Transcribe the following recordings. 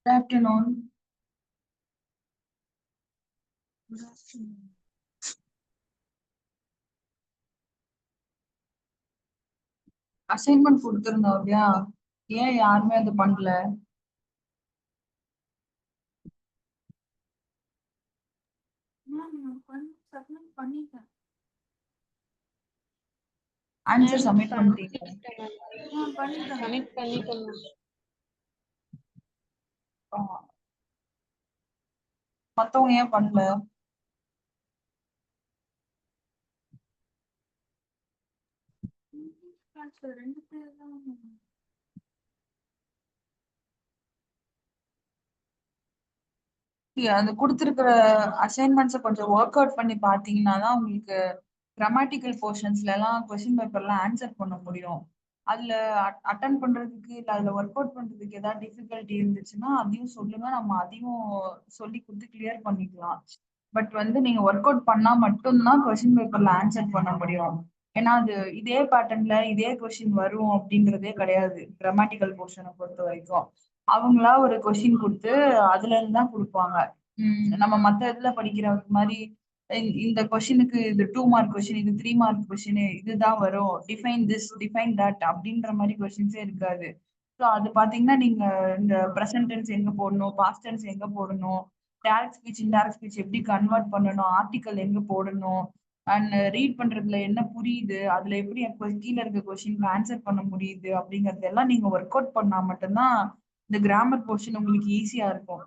Good afternoon. Good afternoon. Assignment கொடுத்திருந்தோம் இல்லையா? ஏன் யாருமே அது பண்ணல? சப்மிட் பண்ணிட்டேன். ஆன்சர் சப்மிட் பண்ணிட்டீங்க? கனெக்ட் பண்ணிட்டேன். மத்தவங்க ஏன் பண்ணல? அது கொடுத்திருக்கிற அசைன்மெண்ட்ஸை கொஞ்சம் ஒர்க் அவுட் பண்ணி பாத்தீங்கன்னா தான் உங்களுக்கு கிராமட்டிக்கல் போர்ஷன்ஸ்ல எல்லாம் கொஸ்டின் பேப்பர்ல ஆன்சர் பண்ண முடியும். அதுல அட்டன் பண்றதுக்கு இல்ல அதுல ஒர்க் அவுட் பண்றதுக்கு ஏதாவது டிஃபிகல்ட்டி இருந்துச்சுன்னா அதையும் சொல்லுங்க, நம்ம அதையும் சொல்லி கொடுத்து கிளியர் பண்ணிக்கலாம். பட் வந்து நீங்க ஒர்க் அவுட் பண்ணா மட்டும்தான் கொஸ்டின் பேப்பர்ல ஆன்சர் பண்ண முடியும். ஏன்னா அது இதே பேட்டர்ன்ல இதே கொஸ்டின் வரும் அப்படின்றதே கிடையாது. கிராமட்டிக்கல் போர்ஷனை பொறுத்த வரைக்கும் அவங்களா ஒரு கொஸ்டின் கொடுத்து அதுல இருந்து தான் கொடுப்பாங்க. நம்ம மத்த இதுல படிக்கிற மாதிரி இந்த கொஸ்டினுக்கு இது 2 மார்க் கொஸ்டின், இது 3 மார்க் கொஸ்டின், இதுதான் வரும், டிஃபைன் திஸ் டிஃபைன் தட் அப்படின்ற மாதிரி கொஸ்டின்ஸே இருக்காது. ஸோ அது பாத்தீங்கன்னா நீங்க இந்த ப்ரெசன்ட் டென்ஸ் எங்க போடணும், பாஸ்ட் டென்ஸ் எங்க போடணும், டைரக்ட் ஸ்பீச் இன்டைரக்ட் ஸ்பீச் எப்படி கன்வெர்ட் பண்ணணும், ஆர்டிக்கல் எங்க போடணும், அண்ட் ரீட் பண்றதுல என்ன புரியுது, அதுல எப்படி கீழே இருக்க கொஸ்டின் ஆன்சர் பண்ண முடியுது அப்படிங்கறதெல்லாம் நீங்க ஒர்க் அவுட் பண்ணா மட்டும்தான் இந்த கிராமர் போர்ஷன் உங்களுக்கு ஈஸியா இருக்கும்.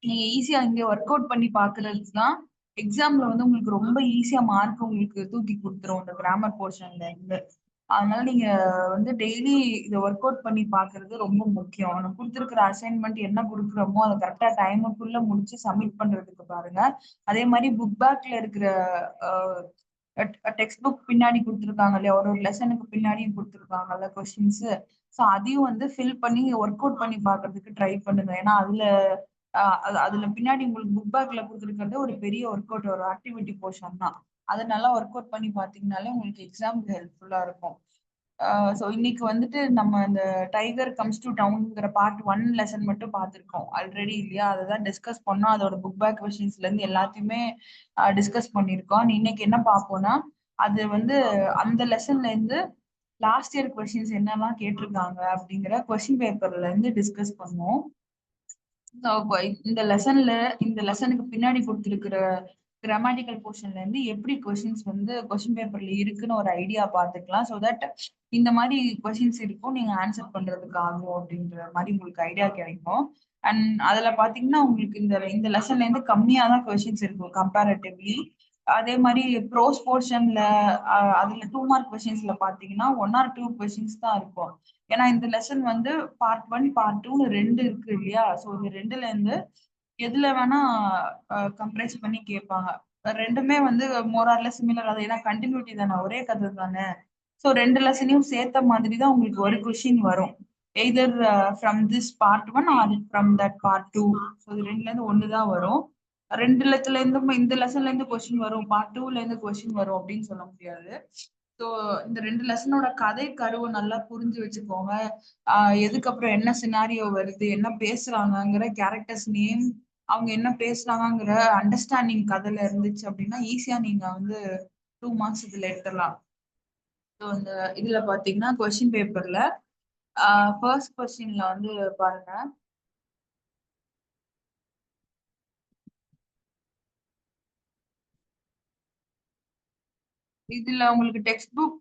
நீங்க ஈஸியா இங்க ஒர்க் அவுட் பண்ணி பாக்குறது தான் எக்ஸாம்ல வந்து உங்களுக்கு ரொம்ப ஈஸியா மார்க் உங்களுக்கு தூக்கி கொடுத்துரும் இந்த கிராமர் போர்ஷன்ல இருந்து. அதனால நீங்க வந்து டெய்லி இதை ஒர்க் அவுட் பண்ணி பாக்குறது ரொம்ப முக்கியம். நம்ம கொடுத்துருக்கிற அசைன்மெண்ட் என்ன கொடுக்குறோமோ அதை கரெக்டா டைமுக்குள்ள முடிச்சு சப்மிட் பண்றதுக்கு பாருங்க. அதே மாதிரி புக் பேக்ல இருக்கிற டெக்ஸ்ட் புக் பின்னாடி கொடுத்துருக்காங்க இல்லையா, ஒரு லெசனுக்கு பின்னாடியும் கொடுத்துருக்காங்கல்ல கொஸ்டின்ஸ். ஸோ அதையும் வந்து ஃபில் பண்ணி ஒர்க் அவுட் பண்ணி பாக்குறதுக்கு ட்ரை பண்ணுங்க. ஏன்னா அதுல பின்னாடி உங்களுக்கு புக் பேக்ல கொடுத்துருக்கிறது ஒரு பெரிய ஒர்க் அவுட், ஒரு ஆக்டிவிட்டி போர்ஷன் தான். அதை நல்லா ஒர்க் அவுட் பண்ணி பாத்தீங்கன்னாலே உங்களுக்கு எக்ஸாமுக்கு ஹெல்ப்ஃபுல்லா இருக்கும். ஸோ இன்னைக்கு வந்துட்டு நம்ம இந்த டைகர் கம்ஸ் டு டவுன்ங்கிற பார்ட் 1 லெசன் மட்டும் பார்த்துருக்கோம் ஆல்ரெடி இல்லையா? அதை தான் டிஸ்கஸ் பண்ணோம். அதோட புக் பேக் கொஸ்டின்ஸ்ல இருந்து எல்லாத்தையுமே டிஸ்கஸ் பண்ணியிருக்கோம். இன்னைக்கு என்ன பார்ப்போம்னா அது வந்து அந்த லெசன்ல இருந்து லாஸ்ட் இயர் கொஸ்டின்ஸ் என்னெல்லாம் கேட்டிருக்காங்க அப்படிங்கிற கொஸ்டின் பேப்பர்ல இருந்து டிஸ்கஸ் பண்ணுவோம். இந்த லெசனுக்கு பின்னாடி கொடுத்திருக்கிற கிராமட்டிக்கல் போர்ஷன்ல இருந்து எப்படி கொஸ்டின்ஸ் வந்து கொஸ்டின் பேப்பர்ல இருக்குன்னு ஒரு ஐடியா பாத்துக்கலாம். ஸோ தட் இந்த மாதிரி கொஸ்டின்ஸ் இருக்கும், நீங்க ஆன்சர் பண்றதுக்கு ஆகும் அப்படின்ற மாதிரி உங்களுக்கு ஐடியா கிடைக்கும். அண்ட் அதுல பாத்தீங்கன்னா உங்களுக்கு இந்த இந்த லெசன்ல இருந்து கம்மியா தான் கொஸ்டின்ஸ் இருக்கும் கம்பேரிட்டிவ்லி. அதே மாதிரி ப்ரோஸ் போர்ஷன்ல அதுல 2 மார்க் கொஸ்டின்ஸ்ல பாத்தீங்கன்னா 1 or 2 கொஸ்டின்ஸ் தான் இருக்கும். ஏன்னா இந்த லெசன் வந்து பார்ட் 1 பார்ட் 2 2 இருக்கு இல்லையா? ஸோ இந்த ரெண்டுல இருந்து எதுல வேணா கம்ப்ரைஸ் பண்ணி கேட்பாங்க. ரெண்டுமே வந்து மோரார்ல சிமிலர், அது ஏன்னா கண்டினியூட்டி தானே, ஒரே கதை தானே. ஸோ ரெண்டு லெசனையும் சேர்த்த மாதிரி தான் உங்களுக்கு ஒரு கொஸ்டின் வரும். Either from this part 1 or from that part 2. So இது ரெண்டுல இருந்து ஒண்ணுதான் வரும். ரெண்டு லெசன்ல இருந்து இந்த லெசன்ல இருந்து கொஸ்டின் வரும், பார்ட் 2ல இருந்து கொஸ்டின் வரும் அப்படின்னு சொல்ல முடியாது. ஸோ இந்த ரெண்டு லெசனோட கதை கருவை நல்லா புரிஞ்சு வச்சுக்கோங்க. எதுக்கப்புறம் என்ன சினாரியோ வருது, என்ன பேசுறாங்கிற கேரக்டர்ஸ் நேம், அவங்க என்ன பேசுறாங்கிற அண்டர்ஸ்டாண்டிங் கதையில இருந்துச்சு அப்படின்னா ஈஸியா நீங்க வந்து 2 மார்க்ஸ் இதுல எடுத்துடலாம். ஸோ இந்த இதுல பாத்தீங்கன்னா கொஸ்டின் பேப்பர்ல ஃபர்ஸ்ட் கொஸ்டின்ல வந்து பாருங்க. இதுல உங்களுக்கு டெக்ஸ்ட் புக்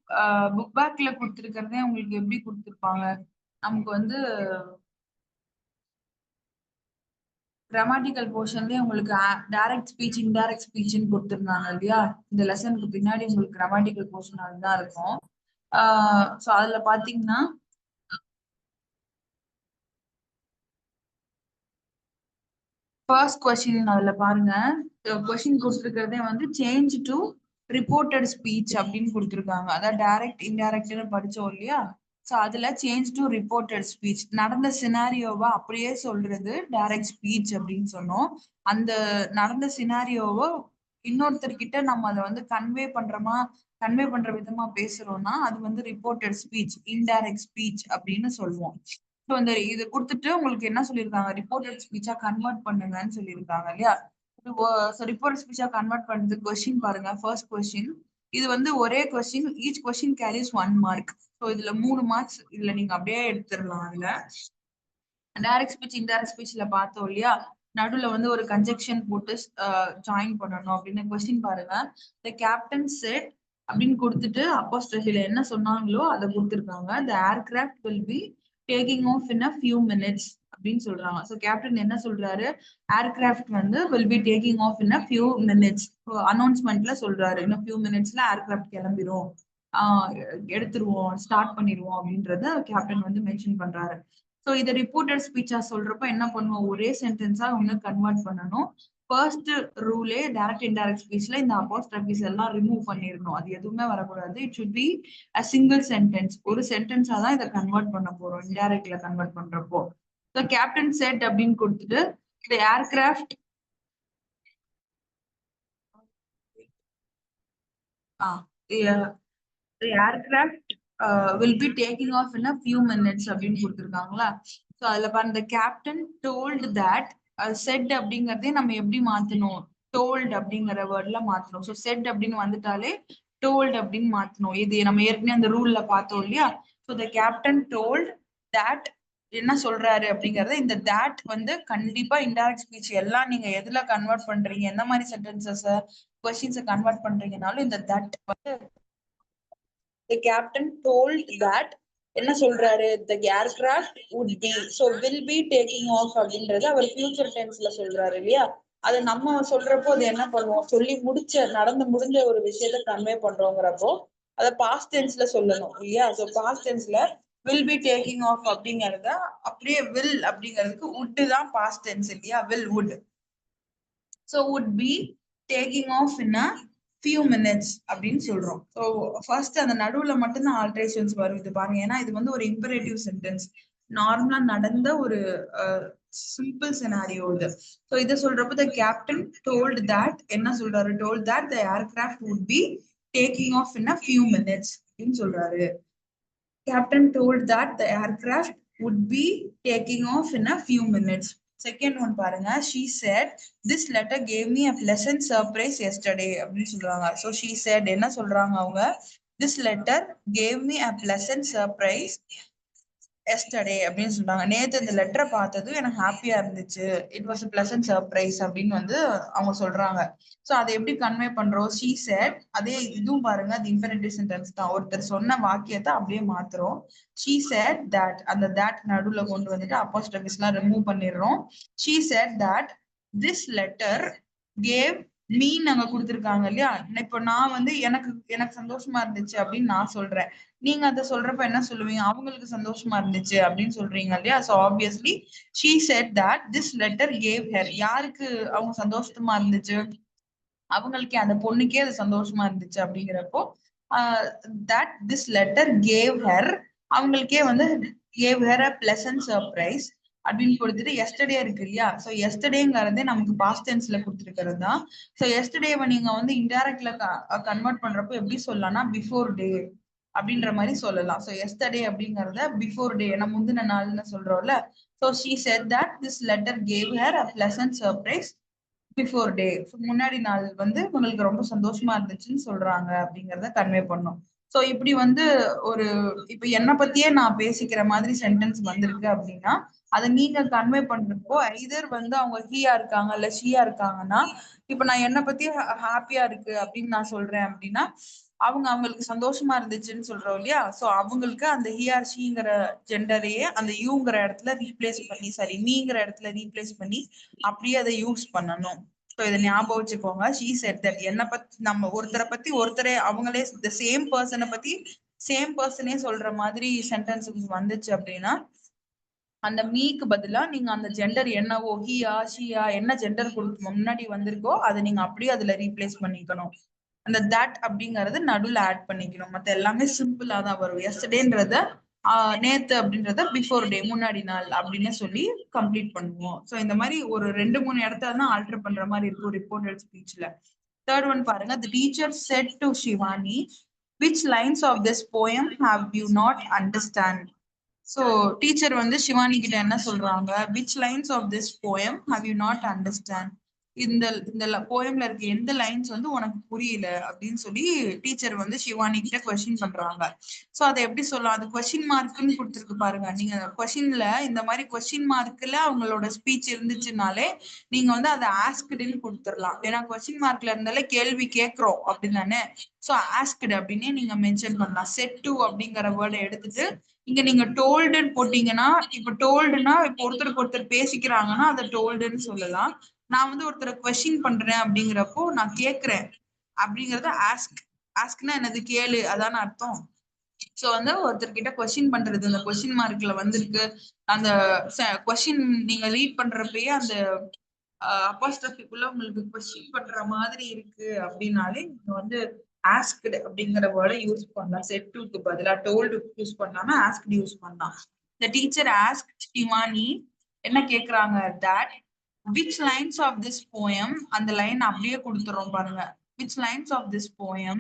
பேக்ல கொடுத்துருக்கிறதே உங்களுக்கு எப்படி கொடுத்துருப்பாங்க, நமக்கு வந்து கிராமட்டிக்கல் போர்ஷன்லயே உங்களுக்கு டைரக்ட் ஸ்பீச் இன்டைரக்ட் ஸ்பீச்னு கொடுத்துருந்தாங்க இல்லையா? இந்த லெசனுக்கு பின்னாடி உங்களுக்கு கிராமட்டிக்கல் போர்ஷன் அதுதான் இருக்கும். ஸோ அதுல பாத்தீங்கன்னா ஃபர்ஸ்ட் கொஸ்டின் அதுல பாருங்க. கொஸ்டின் கொடுத்துருக்கிறதே வந்து சேஞ்ச் டு ரிப்போர்ட்டட் ஸ்பீச் அப்படின்னு கொடுத்துருக்காங்க. அதாவது டைரக்ட் இன்டைரக்ட்னு படிச்சோம் இல்லையா? ஸோ அதுல சேஞ்ச் டு ரிப்போர்ட்டட் ஸ்பீச், நடந்த சினாரியோவை அப்படியே சொல்றது டைரக்ட் ஸ்பீச் அப்படின்னு சொன்னோம். அந்த நடந்த சினாரியோவை இன்னொருத்தர்கிட்ட நம்ம அதை வந்து கன்வே பண்ற விதமா பேசுறோம்னா அது வந்து ரிப்போர்ட்டட் ஸ்பீச், இன்டைரக்ட் ஸ்பீச் அப்படின்னு சொல்லுவோம். ஸோ இந்த இது கொடுத்துட்டு உங்களுக்கு என்ன சொல்லியிருக்காங்க, ரிப்போர்ட்டட் ஸ்பீச்சா கன்வெர்ட் பண்ணுங்கன்னு சொல்லியிருக்காங்க இல்லையா. ஸோ ரிப்போர்ட்டட் ஸ்பீச்சா கன்வெர்ட் பண்ணுறது கொஸ்டின் பாருங்க. ஃபர்ஸ்ட் கொஸ்டின் இது வந்து ஒரே question, each question carries 1 mark. So இதுல 3 மார்க்ஸ் இதுல நீங்க அப்படியே எடுத்துடலாம். அதுல டைரக்ட் ஸ்பீச் இன்டைரக்ட் ஸ்பீச்ல பார்த்தோம் இல்லையா, நடுவுல வந்து ஒரு கன்ஜெக்ஷன் போட்டு ஜாயின் பண்ணணும் அப்படின்னு. கொஸ்டின் பாருங்க, த கேப்டன் செட் அப்படின்னு கொடுத்துட்டு அப்போஸ்ட்ரோஃபில என்ன சொன்னாங்களோ அதை கொடுத்துருக்காங்க. The aircraft will be taking off in a few minutes அப்படின்னு சொல்றாங்க. ஸோ கேப்டன் என்ன சொல்றாரு, ஏர்கிராஃப்ட் வந்து will be taking off in a few minutes அனௌன்ஸ்மெண்ட்ல சொல்றாரு. இன்னும் ஃபியூ மினிட்ஸ்ல ஏர்கிராஃப்ட் கிளம்பிரும், எடுத்துருவோம், ஸ்டார்ட் பண்ணிடுவோம் அப்படின்றத கேப்டன் வந்து மென்ஷன் பண்றாரு. ஸோ இதை ரிப்போர்ட்டட் ஸ்பீச்சா சொல்றப்ப என்ன பண்ணுவோம், ஒரே சென்டென்ஸா ஒண்ணு கன்வெர்ட் பண்ணணும். ஃபர்ஸ்ட் ரூலே டைரக்ட் இன்டைரக்ட் ஸ்பீச்ல இந்த அப்போஸ்ட்ரோஃபிஸ் எல்லாம் ரிமூவ் பண்ணிடணும். அது எதுவுமே வரக்கூடாது. It should be a single sentence. ஒரு சென்டென்ஸா தான் இதை கன்வெர்ட் பண்ண போறோம் இன்டைரக்ட்ல கன்வெர்ட் பண்றப்போ. ஸோ கேப்டன் செட் அப்படின்னு கொடுத்துட்டு இந்த aircraft aircraft will be taking off in a few minutes அப்படின்னு கொடுத்துருக்காங்களா. ஸோ அதுல பாருங்க, கேப்டன் டோல்டு தட், செட் அப்படிங்கறதே நம்ம எப்படி மாத்தணும், டோல்டு அப்படிங்கிற வேர்ட்ல மாத்தணும். ஸோ செட் அப்படின்னு வந்துட்டாலே டோல்டு அப்படின்னு மாத்தணும். இது நம்ம ஏற்கனவே அந்த ரூல்ல பார்த்தோம் இல்லையா. So the captain told that என்ன சொல்றாரு அப்படிங்கறது, இந்த that வந்து கண்டிப்பா இன்டைரக்ட் ஸ்பீச் எல்லாம் நீங்க எதுல கன்வெர்ட் பண்றீங்க, எந்த மாதிரி சென்டென்சஸ் கொஸ்டின்ஸை கன்வெர்ட் பண்றீங்கனாலும் இந்த that வந்து the captain told that என்ன சொல்றாரு, the aircraft would be, so will be taking off அப்படின்றது அவர் ஃபியூச்சர் டென்ஸ்ல சொல்றாரு இல்லையா. அதை நம்ம சொல்றப்போ அது என்ன பண்ணுவோம், சொல்லி நடந்து முடிஞ்ச ஒரு விஷயத்த கன்வே பண்றோங்கிறப்போ அதை பாஸ்ட் டென்ஸ்ல சொல்லணும் இல்லையா. ஸோ பாஸ்ட் டென்ஸ்ல will be taking off அப்படிங்கறத அப்படியே will அப்படிங்கிறதுக்கு would தான் பாஸ்ட் டென்ஸ் இல்லையா, will would. So would be taking off in a few minutes அப்படின்னு சொல்றோம். ஸோ ஃபர்ஸ்ட் அந்த நடுவுல மட்டும்தான் ஆல்ட்ரேஷன்ஸ் வரும். இது பாருங்க, ஏன்னா இது வந்து ஒரு இம்பரேட்டிவ் சென்டென்ஸ், நார்மலா நடந்த ஒரு சிம்பிள் சினாரியோ இது. ஸோ இதை சொல்றப்போ த கேப்டன் டோல்ட் தட் என்ன சொல்றாரு, told that the aircraft would be taking off in a few minutes அப்படின்னு சொல்றாரு. Captain told that the aircraft would be taking off in a few minutes. Second one பாருங்க, she said this letter gave me a pleasant surprise yesterday அப்படின்னு சொல்றாங்க. So she said என்ன சொல்றாங்க அவங்க, this letter gave me a pleasant surprise yesterday அப்படின்னு சொல்றாங்க. நேத்து இந்த லெட்டரை பார்த்தது எனக்கு ஹாப்பியா இருந்துச்சு, it was a pleasant surprise அப்படின்னு வந்து அவங்க சொல்றாங்க. சோ அதை எப்படி கன்வே பண்றோம், she said, அதே இதுவும் பாருங்க, அது இம்பெரேட்டிவ் சென்டென்ஸ் தான். ஒருத்தர் சொன்ன வாக்கியத்தை அப்படியே மாத்துறோம். she said that, அந்த that நடுவுல கொண்டு வந்துட்டு அப்போஸ்ட்ரோஃபிஸ் எல்லாம் ரிமூவ் பண்ணிடுறோம். she said that this letter gave me, நாங்க கொடுத்திருக்காங்க இல்லையா. இப்போ நான் வந்து எனக்கு சந்தோஷமா இருந்துச்சு அப்படின்னு நான் சொல்றேன். நீங்க அதை சொல்றப்ப என்ன சொல்லுவீங்க, அவங்களுக்கு சந்தோஷமா இருந்துச்சு அப்படின்னு சொல்றீங்க இல்லையா. So obviously she said that this letter gave her, யாருக்கு அவங்க சந்தோஷமா இருந்துச்சு, அவங்களுக்கே, அந்த பொண்ணுக்கே அது சந்தோஷமா இருந்துச்சு அப்படிங்கிறப்போ that this letter gave her, அவங்களுக்கே வந்து gave her a pleasant surprise அப்படின்னு கொடுத்துட்டு எஸ்டர்டே இருக்கு இல்லையா. சோ எஸ்டர்டேங்கிறதே நமக்கு பாஸ்ட் டென்ஸ்ல கொடுத்துருக்கிறது தான். சோ எஸ்டர்டேவை நீங்க வந்து இன்டைரக்ட்ல கன்வெர்ட் பண்றப்போ எப்படி சொல்லலாம்னா பிஃபோர் டே அப்படின்ற மாதிரி சொல்லலாம். சோ எஸ்டர்டே அப்படிங்கறத பிஃபோர் டே, நம்ம முந்தின நாள்னு சொல்றோம்ல. So she said that this letter gave her a pleasant surprise before டே, முன்னாடி நாள் வந்து உங்களுக்கு ரொம்ப சந்தோஷமா இருந்துச்சுன்னு சொல்றாங்க அப்படிங்கறத கன்வே பண்ணும். சோ இப்படி வந்து ஒரு, இப்ப என்ன பத்தியே நான் பேசிக்கிற மாதிரி சென்டென்ஸ் வந்திருக்கு அப்படின்னா அதை நீங்க கன்வே பண்றப்போ ஐதர் வந்து அவங்க ஹீயா இருக்காங்க இல்ல ஷீயா இருக்காங்கன்னா, இப்ப நான் என்ன பத்தி ஹாப்பியா இருக்கு அப்படின்னு நான் சொல்றேன் அப்படின்னா அவங்களுக்கு சந்தோஷமா இருந்துச்சுன்னு சொல்றோம் இல்லையா. சோ அவங்களுக்கு அந்த ஹிஆர் ஷீங்கிற ஜெண்டரையே அந்த யூங்கிற இடத்துல ரீப்ளேஸ் பண்ணி, சாரி மீங்கிற இடத்துல ரீப்ளேஸ் பண்ணி அப்படியே அதை யூஸ் பண்ணணும். ஸோ இதை ஞாபகம் வச்சுக்கோங்க. ஷீ செட் தட், என்ன பத்தி நம்ம ஒருத்தரை பத்தி ஒருத்தரே அவங்களே சேம் பர்சனை பத்தி சேம் பர்சனே சொல்ற மாதிரி சென்டென்ஸ் வந்துச்சு அப்படின்னா அந்த மீக்கு பதிலா நீங்க அந்த ஜெண்டர் என்னவோ, ஹியா ஷியா என்ன ஜெண்டர் முன்னாடி வந்திருக்கோ அதை நீங்க அப்படியே அதுல ரீப்ளேஸ் பண்ணிக்கணும். அந்த தட் அப்படிங்கறது நடுவுல ஆட் பண்ணிக்கணும். மத்த எல்லாமே சிம்பிளா தான் வரும். எஸ்டர்டேன்றத நேத்து அப்படின்றத பிஃபோர் டே, முன்னாடி நாள் அப்படின்னு சொல்லி கம்ப்ளீட் பண்ணுவோம். சோ இந்த மாதிரி ஒரு 2-3 இடத்துல தான் ஆல்டர் பண்ற மாதிரி இருக்கும் ரிப்போர்ட்டட் ஸ்பீச்ல. தேர்ட் ஒன் பாருங்க, the teacher said to Shivani, which lines of this poem have you not understand? So teacher வந்து சிவானி கிட்ட என்ன சொல்றாங்க, which lines of this poem have you not understand? இந்த இந்த போயம்ல இருக்க எந்த லைன்ஸ் வந்து உனக்கு புரியல அப்படின்னு சொல்லி டீச்சர் வந்து சிவானி கிட்ட கொஸ்டின் பண்றாங்க. சோ அதை எப்படி சொல்லலாம், அது கொஸ்டின் மார்க்னு கொடுத்துருக்கு பாருங்க. நீங்க கொஸ்டின்ல இந்த மாதிரி கொஸ்டின் மார்க்ல அவங்களோட ஸ்பீச் இருந்துச்சுனாலே நீங்க வந்து அதை ஆஸ்க்டுன்னு கொடுத்துடலாம். ஏன்னா கொஸ்டின் மார்க்ல இருந்தாலே கேள்வி கேட்கிறோம் அப்படின்னு தானே. சோ ஆஸ்க்டு அப்படின்னே நீங்க மென்ஷன் பண்ணலாம். செட் டு அப்படிங்கிற வேர்டை எடுத்துட்டு இங்க நீங்க டோல்டுன்னு போட்டீங்கன்னா, இப்ப டோல்டுனா இப்ப ஒருத்தருக்கு ஒருத்தர் பேசிக்கிறாங்கன்னா அதை டோல்டுன்னு சொல்லலாம். நான் வந்து ஒருத்தரை கொஸ்டின் பண்றேன் அப்படிங்கிறப்போ நான் கேட்கிறேன் அப்படிங்கறது ஆஸ்க். ஆஸ்க்னா என்னது, கேளு, அதான அர்த்தம். சோ வந்து ஒருத்தர்கிட்ட கொஸ்டின் பண்றது, அந்த கொஸ்டின் மார்க்ல வந்திருக்கு. அந்த கொஸ்டின் நீங்க ரீட் பண்றப்பயே அந்த அப்போஸ்ட்ரோஃபிக்குள்ள உங்களுக்கு கொஸ்டின் பண்ற மாதிரி இருக்கு அப்படின்னாலே நீங்க வந்து ஆஸ்க்டு அப்படிங்கிற வேர்டை யூஸ் பண்ணலாம். செட் டுக்கு பதிலா டோல்டு யூஸ் பண்ணாம ஆஸ்க்டு யூஸ் பண்ணலாம். The teacher asked Shivani என்ன கேக்குறாங்க, that which lines of this poem, அந்த லைன் அப்படியே கொடுத்துறோம் பாருங்க. which lines of this poem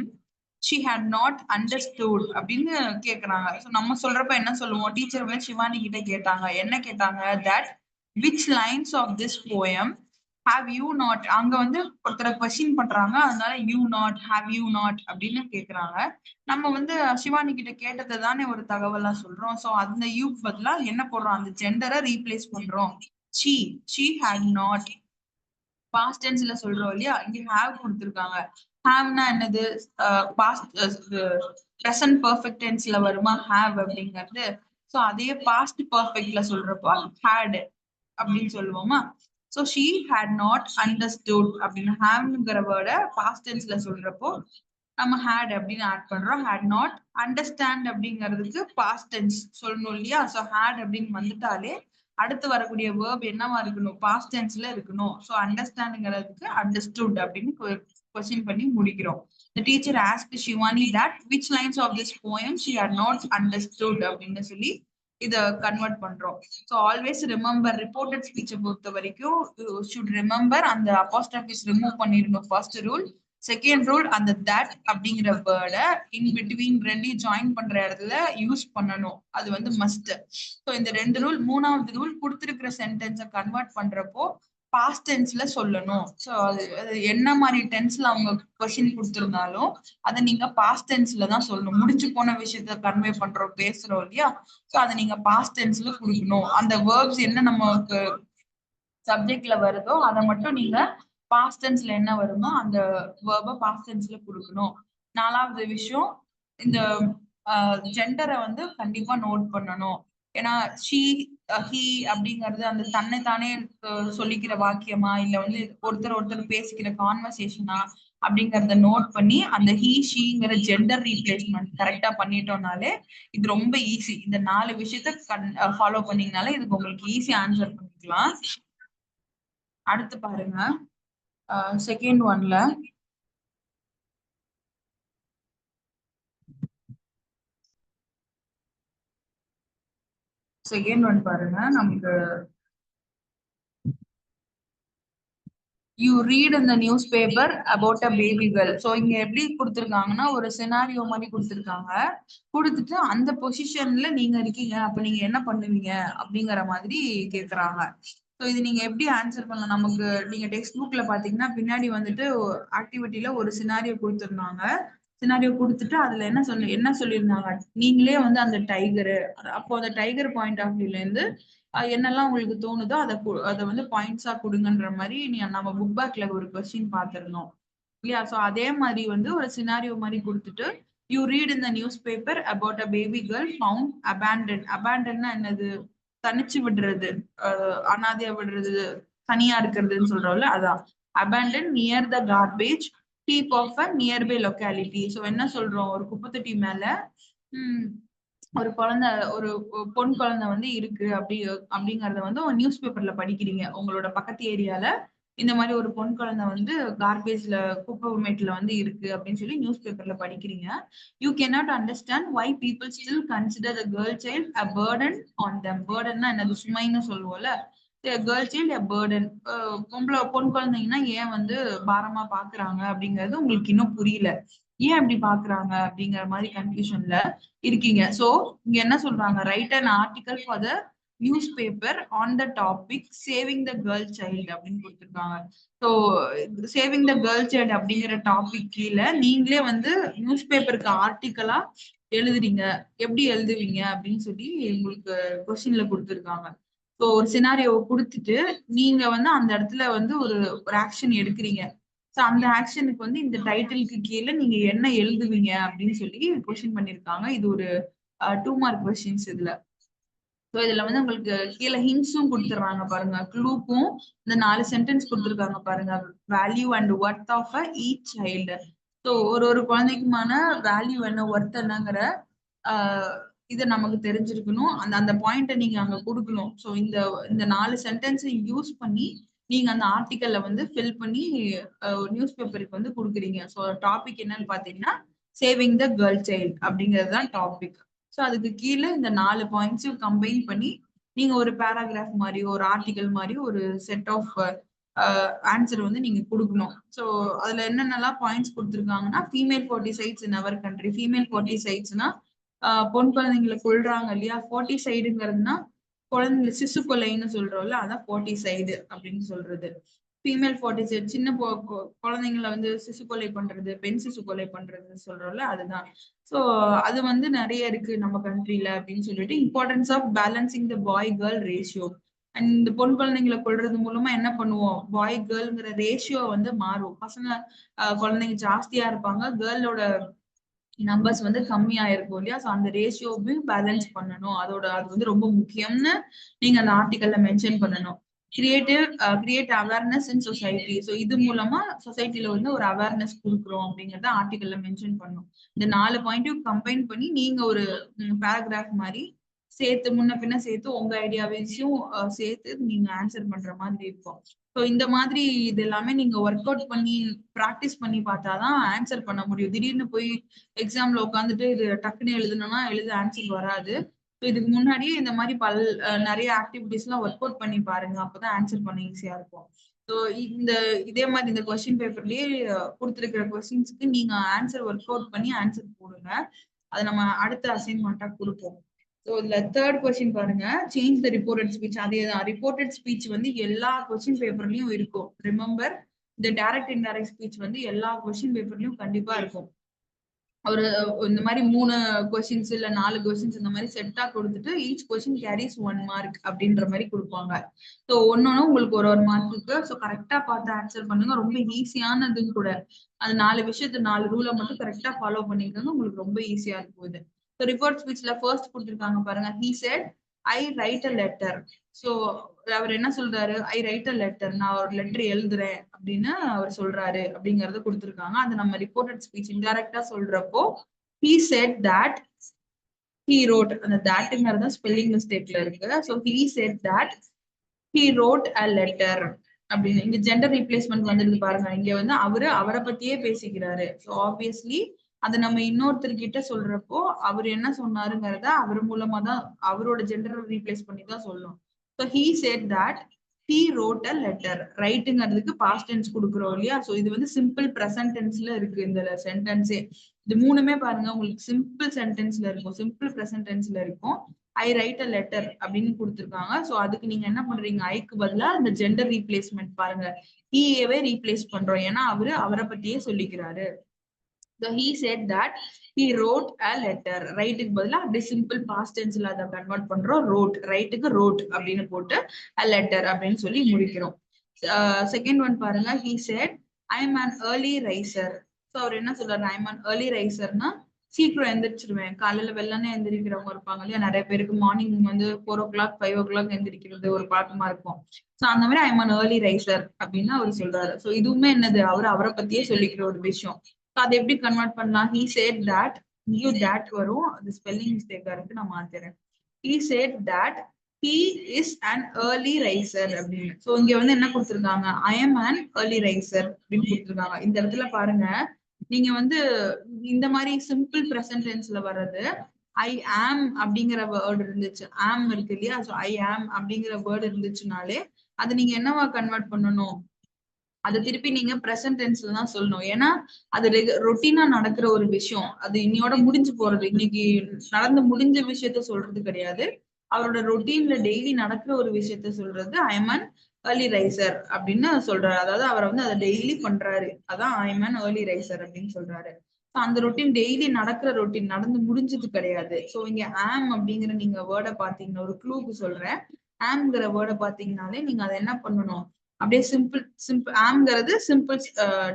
she had not understood அப்படின்னு கேக்குறாங்க. சோ நம்ம சொல்றப்ப என்ன சொல்லுவோம், டீச்சர் வந்து சிவானி கிட்ட கேட்டாங்க, என்ன கேட்டாங்க, that which lines of this poem have you not, அங்க வந்து ஒருத்தரை கொஸ்டின் பண்றாங்க, அதனால you not, have you not அப்படின்னு கேக்குறாங்க. நம்ம வந்து சிவானி கிட்ட கேட்டதை தானே ஒரு தகவலா சொல்றோம். சோ அந்த யூ பதிலா என்ன போடுறோம், அந்த ஜெண்டரை ரீப்ளேஸ் பண்றோம். she had not. பாஸ்ட் டென்ஸ்ல சொல்றோம் இல்லையா, இங்க have கொடுத்திருக்காங்க. haveனா என்னது, பாஸ்ட் பிரசன்ட் பெர்ஃபெக்ட் டென்ஸ்ல வருமா have அப்படிங்கிறது. சோ அதே பாஸ்ட் பெர்ஃபெக்ட்ல சொல்றப்போ had அப்படின்னு சொல்லுவோமா. So she had not understood அப்படின்னு haveங்கிற வேர்டை பாஸ்ட் டென்ஸ்ல சொல்றப்போ நம்ம had அப்படின்னு ஆட் பண்றோம். had not understand அப்படிங்கிறதுக்கு பாஸ்ட் டென்ஸ் சொல்லணும் இல்லையா. சோ had அப்படின்னு வந்துட்டாலே அடுத்து வரக்கூடிய வேர்ப் என்னவா இருக்கணும், பாஸ்ட் டென்ஸ்ல இருக்கணும். சோ அண்டர்ஸ்டாண்ட்ங்கிறதுக்கு அண்டர்ஸ்டுட் அப்படின்னு கொஸ்டின் பண்ணி முடிக்கிறோம். The teacher asked Shivani that which lines of this poem she had not understood அப்படின்னு சொல்லி இத கன்வெர்ட் பண்றோம். சோ ஆல்வேஸ் ரிமெம்பர், ரிப்போர்ட்டட் ஸ்பீச்சை பொறுத்த வரைக்கும் ஷுட் ரிமெம்பர் அந்த அப்போஸ்ட்ரோஃபிஸ் ரிமூவ் பண்ணிடணும், ஃபர்ஸ்ட் ரூல். செகண்ட் ரூல், அந்த தட் அப்படிங்கிற வேர்டை இன் பிட்வீன் ரெண்டையும் ஜாயின் பண்ற இடத்துல யூஸ் பண்ணணும், அது வந்து மஸ்ட். ஸோ இந்த ரெண்டு ரூல். மூணாவது ரூல், கொடுத்திருக்கிற சென்டென்ஸை கன்வெர்ட் பண்றப்போ பாஸ்ட் டென்ஸ்ல சொல்லணும். ஸோ அது என்ன மாதிரி டென்ஸ்ல அவங்க கொஸ்டின் கொடுத்திருந்தாலும் அதை நீங்க பாஸ்ட் டென்ஸ்ல தான் சொல்லணும். முடிச்சு போன விஷயத்த கன்வே பண்றோம், பேசுறோம் இல்லையா. ஸோ அதை நீங்க பாஸ்ட் டென்ஸ்ல கொடுக்கணும். அந்த வேர்ப்ஸ் என்ன நமக்கு சப்ஜெக்ட்ல வருதோ அதை மட்டும் நீங்க பாஸ்ட் டென்ஸ்ல என்ன வருமோ அந்த வேர்பை பாஸ்ட் டென்ஸ்ல கொடுக்கணும். நாலாவது விஷயம், இந்த ஜெண்டரை வந்து கண்டிப்பா நோட் பண்ணணும். ஏன்னா ஷீ ஹி அப்படிங்கிறது அந்த தன்னைத்தானே சொல்லிக்கிற வாக்கியமா இல்ல வந்து ஒருத்தர் ஒருத்தர் பேசிக்கிற கான்வர்சேஷனா அப்படிங்கறத நோட் பண்ணி அந்த ஹி ஷீங்கிற ஜெண்டர் ரீப்ளேஸ்மெண்ட் கரெக்டா பண்ணிட்டோம்னாலே இது ரொம்ப ஈஸி. இந்த 4 விஷயத்த ஃபாலோ பண்ணீங்கனாலே இதுக்கு உங்களுக்கு ஈஸி ஆன்சர் பண்ணிக்கலாம். அடுத்து பாருங்க, செகண்ட் ஒன்ல செகண்ட் ஒன் பாருங்க. நமக்கு you read in the newspaper about a baby girl. So இங்க எப்படி கொடுத்திருக்காங்கன்னா ஒரு சினாரியோ மாதிரி கொடுத்திருக்காங்க. கொடுத்துட்டு அந்த பொசிஷன்ல நீங்க இருக்கீங்க, அப்ப நீங்க என்ன பண்ணுவீங்க அப்படிங்கிற மாதிரி கேக்குறாங்க. சோ இது நீங்க எப்படி ஆன்சர் பண்ணலாம், நமக்கு நீங்க டெக்ஸ்ட் புக்ல பாத்தீங்கன்னா பின்னாடி வந்துட்டு ஆக்டிவிட்டில ஒரு சினாரியோ கொடுத்திருந்தாங்க. சினாரியோ கொடுத்துட்டு அதுல என்ன சொல்லியிருந்தாங்க, நீங்களே வந்து அந்த டைகரு, அப்போ அந்த டைகர் பாயிண்ட் ஆஃப் வியூல இருந்து என்னெல்லாம் உங்களுக்கு தோணுதோ அதை வந்து பாயிண்ட்ஸா கொடுங்கன்ற மாதிரி நம்ம புக் பேக்ல ஒரு கொஸ்டின் பார்த்திருந்தோம் இல்லையா. சோ அதே மாதிரி வந்து ஒரு சினாரியோ மாதிரி கொடுத்துட்டு you read in the news paper about a baby girl found abandon. அபேண்டன்னா என்னது, தனிச்சு விடுறது, அனாதையா விடுறது, தனியா இருக்கிறதுன்னு சொல்றோம்ல, அதான் abandon near the garbage heap of a nearby locality. So என்ன சொல்றோம், ஒரு குப்பைத்தொட்டி மேல ஒரு குழந்தை, ஒரு பொன் குழந்தை வந்து இருக்கு அப்படிங்கறத வந்து நியூஸ் பேப்பர்ல படிக்கிறீங்க. உங்களோட பக்கத்து ஏரியால இந்த மாதிரி ஒரு பொன் குழந்தை வந்து கார்பேஜ்ல குப்பை மேட்ல வந்து இருக்கு அப்படின்னு சொல்லி நியூஸ் பேப்பர்ல படிக்கிறீங்க. You cannot understand why people still consider the girl child a burden on them. பர்டன்னா என்னது, சுமைன்னு சொல்லுவோம்ல. கேர்ள் சைல்ட் அ பர்டன், பொன் குழந்தைங்கன்னா ஏன் வந்து பாரமா பாக்குறாங்க அப்படிங்கிறது உங்களுக்கு இன்னும் புரியல. ஏன் அப்படி பாக்குறாங்க அப்படிங்கிற மாதிரி கன்ஃபியூஷன்ல இருக்கீங்க. சோ இங்க என்ன சொல்றாங்க, right an article for the news paper on the topic saving the girl child அப்படின்னு கொடுத்துருக்காங்க. So saving the girl child அப்படிங்கிற டாபிக் கீழே நீங்களே வந்து நியூஸ் பேப்பருக்கு ஆர்டிக்கலா எழுதுறீங்க, எப்படி எழுதுவீங்க அப்படின்னு சொல்லி உங்களுக்கு கொஸ்டின்ல கொடுத்துருக்காங்க. ஸோ ஒரு சினாரியோ கொடுத்துட்டு நீங்க வந்து அந்த இடத்துல வந்து ஒரு ஆக்ஷன் எடுக்கிறீங்க. ஸோ அந்த ஆக்ஷனுக்கு வந்து இந்த டைட்டிலுக்கு கீழே நீங்க என்ன எழுதுவீங்க அப்படின்னு சொல்லி கொஸ்டின் பண்ணிருக்காங்க. இது ஒரு 2 மார்க் கொஸ்டின்ஸ் இதுல. ஸோ இதுல வந்து உங்களுக்கு கீழே ஹிண்ட்ஸும் கொடுத்துறாங்க பாருங்க, க்ளூக்கும் இந்த 4 சென்டென்ஸ் கொடுத்துருக்காங்க பாருங்க. Value and worth of each child. So ஒரு குழந்தைக்குமான வேல்யூ என்ன, ஒர்த் என்னங்கிற இதை நமக்கு தெரிஞ்சிருக்கணும். அந்த அந்த பாயிண்ட்டை நீங்க அங்க கொடுக்கணும். ஸோ இந்த இந்த 4 சென்டென்ஸை யூஸ் பண்ணி நீங்க அந்த ஆர்டிக்கல்ல வந்து ஃபில் பண்ணி நியூஸ் பேப்பருக்கு வந்து கொடுக்குறீங்க. ஸோ டாபிக் என்னன்னு பாத்தீங்கன்னா சேவிங் த கேர்ள் சைல்டு அப்படிங்கிறது தான் டாபிக். ஸோ அதுக்கு கீழே இந்த 4 பாயிண்ட்ஸையும் கம்பைன் பண்ணி நீங்க ஒரு பேராகிராஃப் மாதிரி, ஒரு ஆர்டிகல் மாதிரி, ஒரு செட் ஆஃப் ஆன்சர் வந்து நீங்க கொடுக்கணும். ஸோ அதுல என்னென்னலாம் பாயிண்ட்ஸ் கொடுத்துருக்காங்கன்னா, female 40 sides in our country. Female 40 சைட்ஸ்னா பொன் குழந்தைங்களை கொள்றாங்க இல்லையா. 40 சைடுங்கிறதுனா குழந்தை சிசு கொலைன்னு சொல்றோம்ல, அதான் 40 சைடு அப்படின்னு சொல்றது. ஃபீமேல் 40 சைடு சின்ன குழந்தைங்களை வந்து சிசு கொலை பண்றது, பெண் சிசு கொலை பண்றது சொல்றோம்ல, அதுதான். ஸோ அது வந்து நிறைய இருக்கு நம்ம கண்ட்ரில அப்படின்னு சொல்லிட்டு importance of balancing the boy girl ratio. And இந்த பொன் குழந்தைங்களை கொள்றது மூலமா என்ன பண்ணுவோம், பாய் கேர்ள்ங்கிற ரேஷியோ வந்து மாறும். பசங்க குழந்தைங்க ஜாஸ்தியா இருப்பாங்க, கேர்ளோட நம்பர்ஸ் வந்து கம்மியா இருக்கும் இல்லையா. ஸோ அந்த ரேஷியோவையும் பேலன்ஸ் பண்ணணும். அது வந்து ரொம்ப முக்கியம்னு நீங்க அந்த ஆர்டிக்கல்ல மென்ஷன் பண்ணணும். கிரியேட் அவேர்னஸ் இன் சொசைட்டி. ஸோ இது மூலமா சொசைட்டில வந்து ஒரு அவேர்னஸ் கொடுக்குறோம் அப்படிங்கறத ஆர்டிக்கல்ல மென்ஷன் பண்ணணும். இந்த 4 பாயிண்ட்டையும் கம்பைன் பண்ணி நீங்க ஒரு பேராகிராஃப் மாதிரி சேர்த்து முன்ன பின்ன சேர்த்து உங்க ஐடியாவையும் சேர்த்து நீங்க ஆன்சர் பண்ற மாதிரி இருக்கும். ஸோ இந்த மாதிரி இது எல்லாமே நீங்க ஒர்க் அவுட் பண்ணி ப்ராக்டிஸ் பண்ணி பார்த்தாதான் ஆன்சர் பண்ண முடியும். திடீர்னு போய் எக்ஸாம்ல உட்காந்துட்டு இது டக்குன்னு எழுதணும்னா எழுத ஆன்சர் வராது. ஸோ இதுக்கு முன்னாடியே இந்த மாதிரி நிறைய ஆக்டிவிட்டிஸ் எல்லாம் ஒர்க் அவுட் பண்ணி பாருங்க, அப்பதான் ஆன்சர் பண்ண ஈஸியா இருக்கும். ஸோ இதே மாதிரி இந்த கொஸ்டின் பேப்பர்லயே கொடுத்துருக்கிற கொஸ்டின்ஸ்க்கு நீங்க ஆன்சர் ஒர்க் அவுட் பண்ணி ஆன்சர் போடுங்க. அதை நம்ம அடுத்த அசைன்மெண்டா கொடுப்போம். ஸோ இதுல தேர்ட் கொஸ்டின் பாருங்க, சேஞ்ச் த ரிப்போர்ட்டட் ஸ்பீச். அதேதான், ரிப்போர்ட்டட் ஸ்பீச் வந்து எல்லா கொஸ்டின் பேப்பர்லயும் இருக்கும். ரிமெம்பர், இந்த டைரக்ட் இன்டைரக்ட் ஸ்பீச் வந்து எல்லா கொஸ்டின் பேப்பர்லயும் கண்டிப்பா இருக்கும். ஒரு இந்த மாதிரி 3 கொஸ்டின்ஸ் இல்ல 4 கொஸ்டின்ஸ் இந்த மாதிரி செட்டா கொடுத்துட்டு ஈச் கொஸ்டின் கேரிஸ் 1 மார்க் அப்படின்ற மாதிரி கொடுப்பாங்க. ஸோ ஒன்னொன்னு உங்களுக்கு ஒரு மார்க்குக்கு. ஸோ கரெக்டா பார்த்து ஆன்சர் பண்ணுங்க, ரொம்ப ஈஸியானதுன்னு கூட. அது 4 விஷயத்து 4 ரூலை மட்டும் கரெக்டா ஃபாலோ பண்ணிக்கோங்க, உங்களுக்கு ரொம்ப ஈஸியா இருக்கும் இது. ஸோ ரிப்போர்ட் ஸ்பீச்ல ஃபர்ஸ்ட் கொடுத்துருக்காங்க பாருங்க, he said I write a letter. So அவர் என்ன சொல்றாரு, ஐ ரைட் அ லெட்டர், நான் ஒரு லெட்டர் எழுதுறேன் அப்படின்னு அவர் சொல்றாரு அப்படிங்கறத கொடுத்துருக்காங்க. அது நம்ம ரிப்போர்ட்டட் ஸ்பீச் இன்டைரக்டா சொல்றப்போ he said that he wrote, அந்த thatங்கிறது ஸ்பெல்லிங் மிஸ்டேக்ல இருக்கு. So he said that he wrote a letter அப்படின்னு. இங்க ஜெண்டர் ரீப்ளேஸ்மெண்ட் வந்துருக்கு பாருங்க, இங்க வந்து அவரை பத்தியே பேசிக்கிறாரு. ஸோ ஆப்வியஸ்லி அதை நம்ம இன்னொருத்தர்கிட்ட சொல்றப்போ அவர் என்ன சொன்னாருங்கிறத அவர் மூலமா தான் அவரோட ஜெண்டரை ரீப்ளேஸ் பண்ணி தான் சொல்லணும். So he said that he wrote a letter. ரைட்டுங்கிறதுக்கு பாஸ்ட் டென்ஸ் கொடுக்குறோம் இல்லையா. ஸோ இது வந்து சிம்பிள் ப்ரெசன்ட் டென்ஸ்ல இருக்கு இந்த சென்டென்ஸே. இது மூணுமே பாருங்க உங்களுக்கு சிம்பிள் சென்டென்ஸ்ல இருக்கும், சிம்பிள் ப்ரெசன்ட் டென்ஸ்ல இருக்கும். ஐ ரைட் அ லெட்டர் அப்படின்னு கொடுத்துருக்காங்க. ஸோ அதுக்கு நீங்க என்ன பண்றீங்க, ஐக்கு பதிலா இந்த ஜெண்டர் ரீப்ளேஸ்மெண்ட் பாருங்க, ஹீயவே ரீப்ளேஸ் பண்றோம், ஏன்னா அவரை பத்தியே சொல்லிக்கிறாரு. So he said that he wrote a letter. ரைட்டுக்கு பதிலா அப்படியே சிம்பிள் பாஸ்ட் டென்ஸ்ல அதை கன்வெர்ட் பண்றோம். ரோட், ரைட்டுக்கு ரோட் அப்படின்னு போட்டு a letter அப்படின்னு சொல்லி முடிக்கிறோம். செகண்ட் ஒன் பாருங்க, he said I am an early riser. So அவர் என்ன சொல்றாரு, I am an early riserனா சீக்கிரம் எந்திரிச்சிருவேன். காலையில வெள்ளனே எந்திரிக்கிறவங்க இருப்பாங்க இல்லையா, நிறைய பேருக்கு மார்னிங் வந்து 4 o'clock 5 o'clock எந்திரிக்கிறது ஒரு பழக்கமா இருக்கும். ஸோ அந்த மாதிரி I am an early riser அப்படின்னு அவர் சொல்றாரு. ஸோ இதுவுமே என்னது, அவரை பத்தியே சொல்லிக்கிற ஒரு விஷயம். அதை எப்படி கன்வெர்ட் பண்ணலாம், he said that, இங்கேயும் that வரும், அது ஸ்பெல்லிங் மிஸ்டேக்கா இருக்கு, நான் மாத்துறேன். he said that he is an early riser அப்படின்னு. சோ இங்க வந்து என்ன கொடுத்திருக்காங்க, I am an early riser அப்படின்னு கொடுத்திருக்காங்க. இந்த இடத்துல பாருங்க, நீங்க வந்து இந்த மாதிரி சிம்பிள் பிரசன்ட் டென்ஸ்ல வர்றது I am அப்படிங்கிற வேர்டு இருந்துச்சு, am இருக்கு இல்லையா. சோ I am அப்படிங்கிற வேர்டு இருந்துச்சுனாலே அதை நீங்க என்னவா கன்வெர்ட் பண்ணணும், அதை திருப்பி நீங்க பிரசன்ட் டென்ஸ்ல தான் சொல்லணும். ஏன்னா அது ரொட்டீனா நடக்கிற ஒரு விஷயம். அது இன்னையோட முடிஞ்சு போறது. இன்னைக்கு நடந்து முடிஞ்ச விஷயத்த சொல்றது கிடையாது. அவரோட ரொட்டீன்ல டெய்லி நடக்கிற ஒரு விஷயத்த சொல்றது ஐம் அன் ஏர்லி ரைசர் அப்படின்னு சொல்றாரு. அதாவது அவர் வந்து அதை டெய்லி பண்றாரு. அதான் ஐம் அன் ஏர்லி ரைசர் அப்படின்னு சொல்றாரு. அந்த ரொட்டீன் டெய்லி நடக்கிற ரொட்டீன் நடந்து முடிஞ்சது கிடையாது. சோ இங்க ஆம் அப்படிங்கிற நீங்க வேர்டை பாத்தீங்கன்னா ஒரு க்ளூக்கு சொல்றேன். ஆம்ங்கிற வேர்டை பாத்தீங்கன்னாலே நீங்க அதை என்ன பண்ணணும், அப்படியே சிம்பிள் ஆம்ங்கிறது சிம்பிள்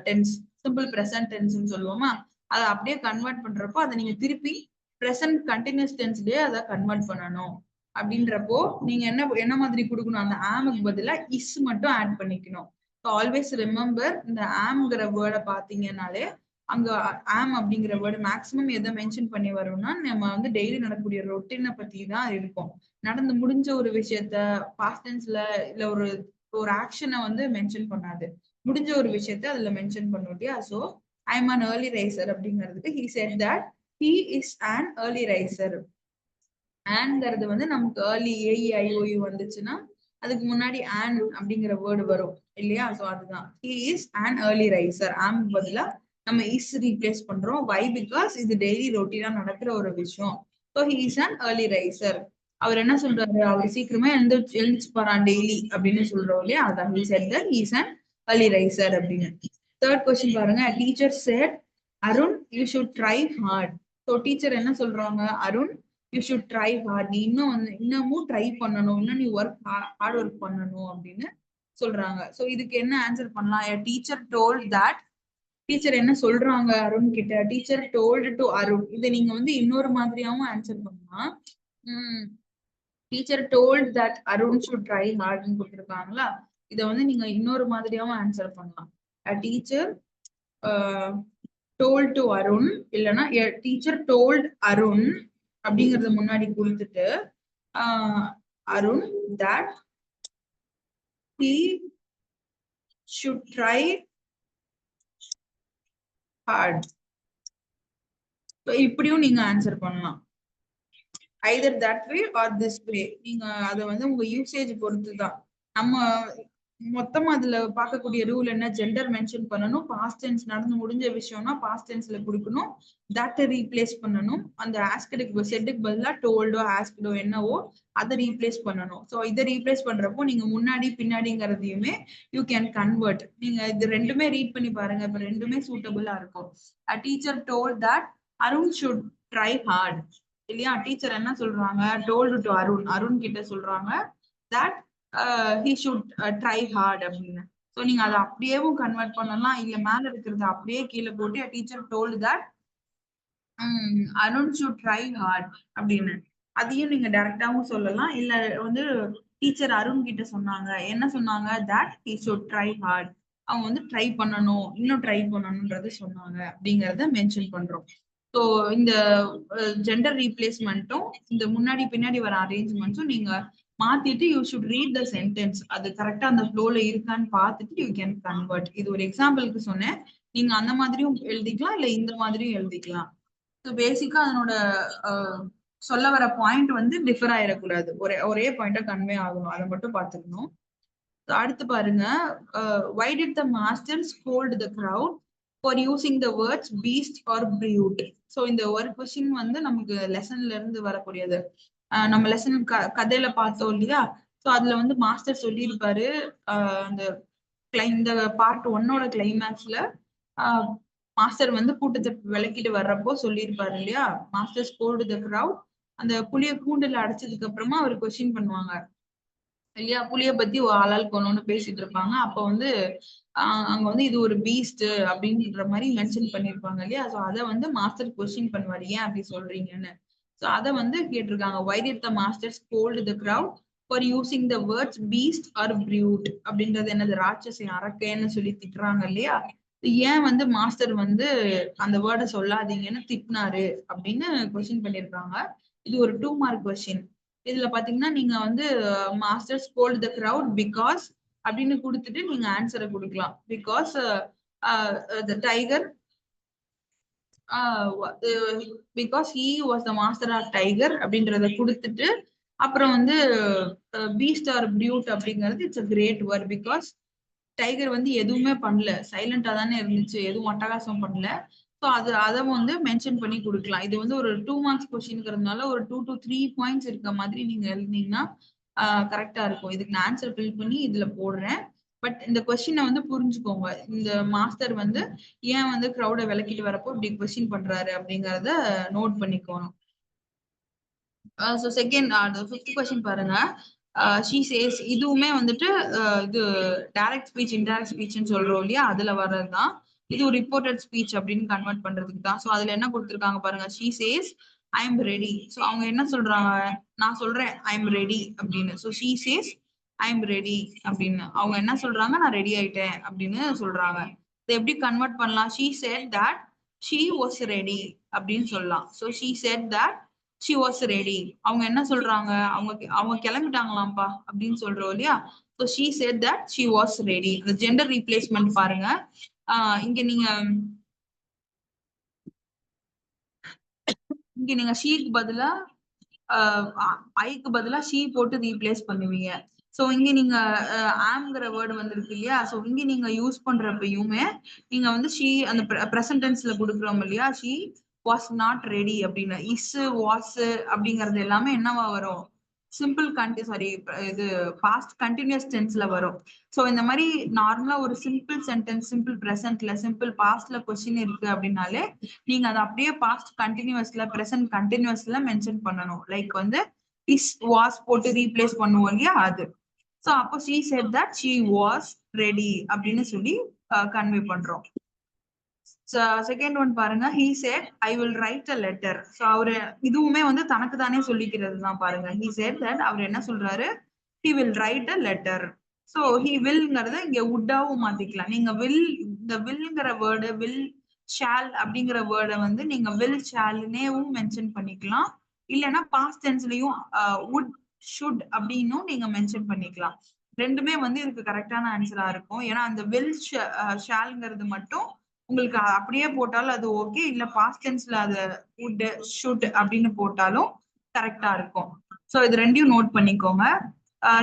டென்ஸ், சிம்பிள் பிரசன்ட் டென்ஸ்னு சொல்லுவோமா, அதை அப்படியே கன்வெர்ட் பண்றப்போ அதை நீங்க திருப்பி பிரசன்ட் கண்டினியூஸ் டென்ஸ்லயே அதை கன்வெர்ட் பண்ணணும். அப்படின்றப்போ நீங்க என்ன மாதிரி கொடுக்கணும், அந்த ஆமுக்கு பதிலா இஸ் மட்டும் ஆட் பண்ணிக்கணும். ஆல்வேஸ் ரிமெம்பர், இந்த ஆம்ங்கிற வேர்டை பாத்தீங்கன்னாலே அங்க ஆம் அப்படிங்கிற வேர்டு மேக்சிமம் எதை மென்ஷன் பண்ணி வரும்னா நம்ம வந்து டெய்லி நடக்கக்கூடிய ரொட்டீனை பத்தி தான் இருக்கும். நடந்து முடிஞ்ச ஒரு விஷயத்த பாஸ்ட் டென்ஸ்ல இல்ல ஒரு ஒரு ஆக்ஷனை வந்து மென்ஷன் பண்ணாது. முடிஞ்ச ஒரு விஷயத்த அதுல மென்ஷன் பண்ணும் இல்லையா. So I'm an early riser அப்படிங்கிறதுக்கு he said that he is an early riser. ஆன்ங்கிறது வந்து நமக்கு ஏர்லி AEIOU வந்துச்சுன்னா அதுக்கு முன்னாடி ஆன் அப்படிங்கிற வேர்டு வரும் இல்லையா. சோ அதுதான் he is an early riser. ஆம் பதிலா நம்ம இஸ் ரீப்ளேஸ் பண்றோம். வை பிகாஸ் இது டெய்லி ரொட்டீனா நடக்கிற ஒரு விஷயம். So he is an early riser. அவர் என்ன சொல்றாரு, அவர் சீக்கிரமா எழுந்துச்சு போறான் டெய்லி அப்படின்னு சொல்றோம் இல்லையா. அதான் he said that he is an early riser அப்படின்னு. தேர்ட் கொஸ்டின் பாருங்க. Teacher said Arun you should try hard. So teacher என்ன சொல்றாங்க, Arun you should try heart, நீ இன்னமும் ட்ரை பண்ணணும், இன்னும் நீ ஹார்ட் ஒர்க் பண்ணணும் அப்படின்னு சொல்றாங்க. சோ இதுக்கு என்ன ஆன்சர் பண்ணலாம், டீச்சர் டோல்ட் தட், டீச்சர் என்ன சொல்றாங்க அருண் கிட்ட, டீச்சர் டோல்டு டு அருண். இதை நீங்க வந்து இன்னொரு மாதிரியாவும் ஆன்சர் பண்ணலாம். Teacher told that Arun should try ஹார்ட்னு கொடுத்துருக்காங்களா, இதை வந்து நீங்க இன்னொரு மாதிரியாவும் ஆன்சர் பண்ணலாம். டீச்சர் டோல்ட் டு அருண், இல்லைன்னா டீச்சர் டோல்ட் அருண் அப்படிங்கறது முன்னாடி கொடுத்துட்டு Arun that he should try hard. இப்படியும் நீங்க ஆன்சர் பண்ணலாம். either that way or this way. நீங்க அதை வந்து உங்க யூசேஜ் பொறுத்து தான். நம்ம மொத்தமா அதுல பார்க்கக்கூடிய ரூல் என்ன, ஜெண்டர் மென்ஷன் பண்ணணும், பாஸ்ட் டென்ஸ் நடந்து முடிஞ்ச விஷயம்னா பாஸ்ட் டென்ஸ்ல கொடுக்கணும், தட் ரீப்ளேஸ் பண்ணணும், அந்த ஆஸ்கடுக்கு செட்டுக்கு பதிலா டோல்டோ ஆஸ்கடோ என்னவோ அதை ரீப்ளேஸ் பண்ணணும். ஸோ இதை ரீப்ளேஸ் பண்றப்போ நீங்க முன்னாடி பின்னாடிங்கிறதையுமே யூ கேன் கன்வெர்ட். நீங்க இது ரெண்டுமே ரீட் பண்ணி பாருங்க, இப்ப ரெண்டுமே சூட்டபிளா இருக்கும். Teacher told that Arun should try heart இல்லையா. டீச்சர் என்ன சொல்றாங்க, டோல்டு டு அருண், அருண் கிட்ட சொல்றாங்க that he should try hard அப்படின்னு. ஸோ நீங்க அதை அப்படியேவும் கன்வெர்ட் பண்ணலாம், இல்ல மேல இருக்கிறத அப்படியே கீழே போட்டு teacher told that Arun should try hard அப்படின்னு அதையும் நீங்க டைரக்டாவும் சொல்லலாம். இல்ல வந்து டீச்சர் அருண் கிட்ட சொன்னாங்க, என்ன சொன்னாங்க, that he should try hard, அவங்க வந்து ட்ரை பண்ணணும், இன்னும் ட்ரை பண்ணணும்ன்றது சொன்னாங்க அப்படிங்கறத மென்ஷன் பண்றோம். ஸோ இந்த ஜெண்டர் ரீப்ளேஸ்மெண்ட்டும் இந்த முன்னாடி பின்னாடி வர அரேஞ்ச்மெண்ட்ஸும் நீங்க மாத்திட்டு you should read the sentence, அது கரெக்டா அந்த ஃப்ளோல இருக்கான்னு பார்த்துட்டு யூ கேன் கன்வெர்ட். இது ஒரு எக்ஸாம்பிளுக்கு சொன்னேன், நீங்க அந்த மாதிரியும் எழுதிக்கலாம் இல்ல இந்த மாதிரியும் எழுதிக்கலாம். ஸோ பேசிக்கா அதனோட சொல்ல வர பாயிண்ட் வந்து டிஃபர் ஆயிடக்கூடாது, ஒரே பாயிண்டா கன்வே ஆகணும், அதை மட்டும் பார்த்துக்கணும். அடுத்து பாருங்க, why did the master scold the crowd for using the words beast or brute? So இந்த ஒரு கொஸ்டின் வந்து நமக்கு லெசன்ல இருந்து வரக்கூடியது. நம்ம லெசன் கதையில பார்த்தோம் இல்லையா. ஸோ அதுல வந்து மாஸ்டர் சொல்லியிருப்பாரு, அந்த இந்த பார்ட் 1ஓட கிளைமேக்ஸ்ல மாஸ்டர் வந்து கூட்டத்தை விளக்கிட்டு வர்றப்போ சொல்லியிருப்பாரு இல்லையா, மாஸ்டர் ஸ்கோல்டு தி கிரவுட். அந்த புளிய கூண்டுல அடைச்சதுக்கு அப்புறமா அவர் கொஸ்டின் பண்ணுவாங்க இல்லையா, புளிய பத்தி ஆளால் கொணும்னு பேசிட்டு இருப்பாங்க. அப்ப வந்து அங்க வந்து இது ஒரு பீஸ்ட் அப்படின்ற மாதிரி மென்ஷன் பண்ணிருப்பாங்க இல்லையா. சோ அதை வந்து மாஸ்டர் கொஸ்டின் பண்ணுவாரு, ஏன் அப்படி சொல்றீங்கன்னு. சோ அதை வந்து கேட்டிருக்காங்க, why did the master scold the crowd for using the words beast or brute? அப்படின்றது என்னது, ராட்சசி அரக்கேன்னு சொல்லி திட்டுறாங்க இல்லையா. ஏன் வந்து மாஸ்டர் வந்து அந்த வேர்டை சொல்லாதீங்கன்னு திட்டினாரு அப்படின்னு கொஸ்டின் பண்ணிருக்காங்க. இது ஒரு 2 மார்க் கொஸ்டின். இதுல பாத்தீங்கன்னா நீங்க வந்து master scold the crowd because அப்படின்னு கொடுத்துட்டு நீங்க ஆன்சரை கொடுக்கலாம். Because the tiger because he was the master of tiger அப்படின்றத கொடுத்துட்டு அப்புறம் வந்து பீஸ்ட் ஆர் பியூட் அப்படிங்கிறது it's a great word because tiger வந்து எதுவுமே பண்ணல, சைலண்டா தானே இருந்துச்சு, எதுவும் அட்டகாசம் பண்ணல. ஸோ அதை வந்து மென்ஷன் பண்ணி கொடுக்கலாம். இது வந்து ஒரு 2 மார்க்ஸ் கொஸ்டின்ங்கிறதுனால ஒரு 2 to 3 பாயிண்ட்ஸ் இருக்க மாதிரி நீங்க எழுதினீங்கன்னா கரெக்டா இருக்கும். இதுக்கு நான் ஆன்சர் ஃபில் பண்ணி இதுல போடுறேன். பட் இந்த கொஸ்டினை வந்து புரிஞ்சுக்கோங்க. இந்த மாஸ்டர் வந்து ஏன் வந்து க்ரௌட விளக்கிட்டு வரப்போ இப்படி கொஸ்டின் பண்றாரு அப்படிங்கறத நோட் பண்ணிக்கோணும். ஸோ செகண்ட் ஃபிஃப்த் கொஸ்டின் பாருங்க. ஷீ சேஸ், இதுவுமே வந்துட்டு இது டைரக்ட் ஸ்பீச் இன்டைரக்ட் ஸ்பீச்னு சொல்றோம் இல்லையா, அதுல வர்றதுதான். இது ஒரு ரிப்போர்ட்டட் ஸ்பீச் அப்படின்னு கன்வெர்ட் பண்றதுக்கு தான். ஸோ அதுல என்ன கொடுத்துருக்காங்க பாருங்க. She says I am ready. So அவங்க என்ன சொல்றாங்க, நான் சொல்றேன் ஐ எம் ரெடி அப்படின்னு. So she says I am ready அப்படின்னு. அவங்க என்ன சொல்றாங்க, நான் ரெடி ஆயிட்டேன் அப்படின்னு சொல்றாங்க. இதை எப்படி கன்வெர்ட் பண்ணலாம்? She said that she was ready அப்படின்னு சொல்லலாம். So she said that she was ready. அவங்க என்ன சொல்றாங்க, அவங்க கிளம்பிட்டாங்களாம்பா அப்படின்னு சொல்றோம் இல்லையா. so she said that she was ready. the gender replacement பாருங்க. இங்க நீங்க ஷீக்கு பதிலா ஐக்கு பதிலா ஷீ போட்டு ரீப்ளேஸ் பண்ணுவீங்க. சோ இங்க நீங்க ஆம்ங்கிற வேர்டு வந்திருக்கு இல்லையா. சோ இங்க நீங்க யூஸ் பண்றப்பயுமே நீங்க வந்து ஷீ அந்த பிரசன்ட் டென்ஸ்ல கொடுக்குறோம் இல்லையா. ஷீ வாஸ் நாட் ரெடி அப்படின்னு. இஸ் வாஸ் அப்படிங்கறது எல்லாமே என்னவா வரும், சிம்பிள் இது பாஸ்ட் கண்டினியூஸ் டென்ஸ்ல வரும். சோ இந்த மாதிரி நார்மலா ஒரு சிம்பிள் சென்டென்ஸ் சிம்பிள் பிரசன்ட்ல சிம்பிள் பாஸ்ட்ல கொஸ்டின் இருக்கு அப்படின்னாலே நீங்க அதை அப்படியே பாஸ்ட் கண்டினியூஸ்ல பிரசன்ட் கண்டினியூஸ்ல மென்ஷன் பண்ணணும். லைக் வந்து இஸ் வாஸ் போட்டு ரீப்ளேஸ் பண்ணுவோம் இல்லையா அது. சோ அப்போ she said that she was ready அப்படின்னு சொல்லி கன்வே பண்றோம். செகண்ட் ஒன் பாருங்க. he said I will write a letter. So அவரு இதுவுமே வந்து தனக்கு தானே சொல்லிக்கிறது தான் பாருங்க. he said that அவர் என்ன சொல்றாரு, he will write a letter. So he willங்கிறத இங்க would-ஆவும் மாத்திக்கலாம். நீங்க will, இந்த willங்கிற வேர்டு will ஷால் அப்படிங்கிற வேர்டை வந்து நீங்க will ஷால்னேவும் மென்ஷன் பண்ணிக்கலாம். இல்லைன்னா பாஸ்ட் டென்ஸ்லயும் would should அப்படின்னும் நீங்க மென்ஷன் பண்ணிக்கலாம். ரெண்டுமே வந்து இதுக்கு கரெக்டான ஆன்சரா இருக்கும். ஏன்னா அந்த will ஷால்ங்கிறது மட்டும் உங்களுக்கு அப்படியே போட்டாலும் அது ஓகே, இல்ல பாஸ்ட் டென்ஸ்ல அது would should அப்படின்னு போட்டாலும் கரெக்டா இருக்கும். சோ இது ரெண்டையும் நோட் பண்ணிக்கோங்க.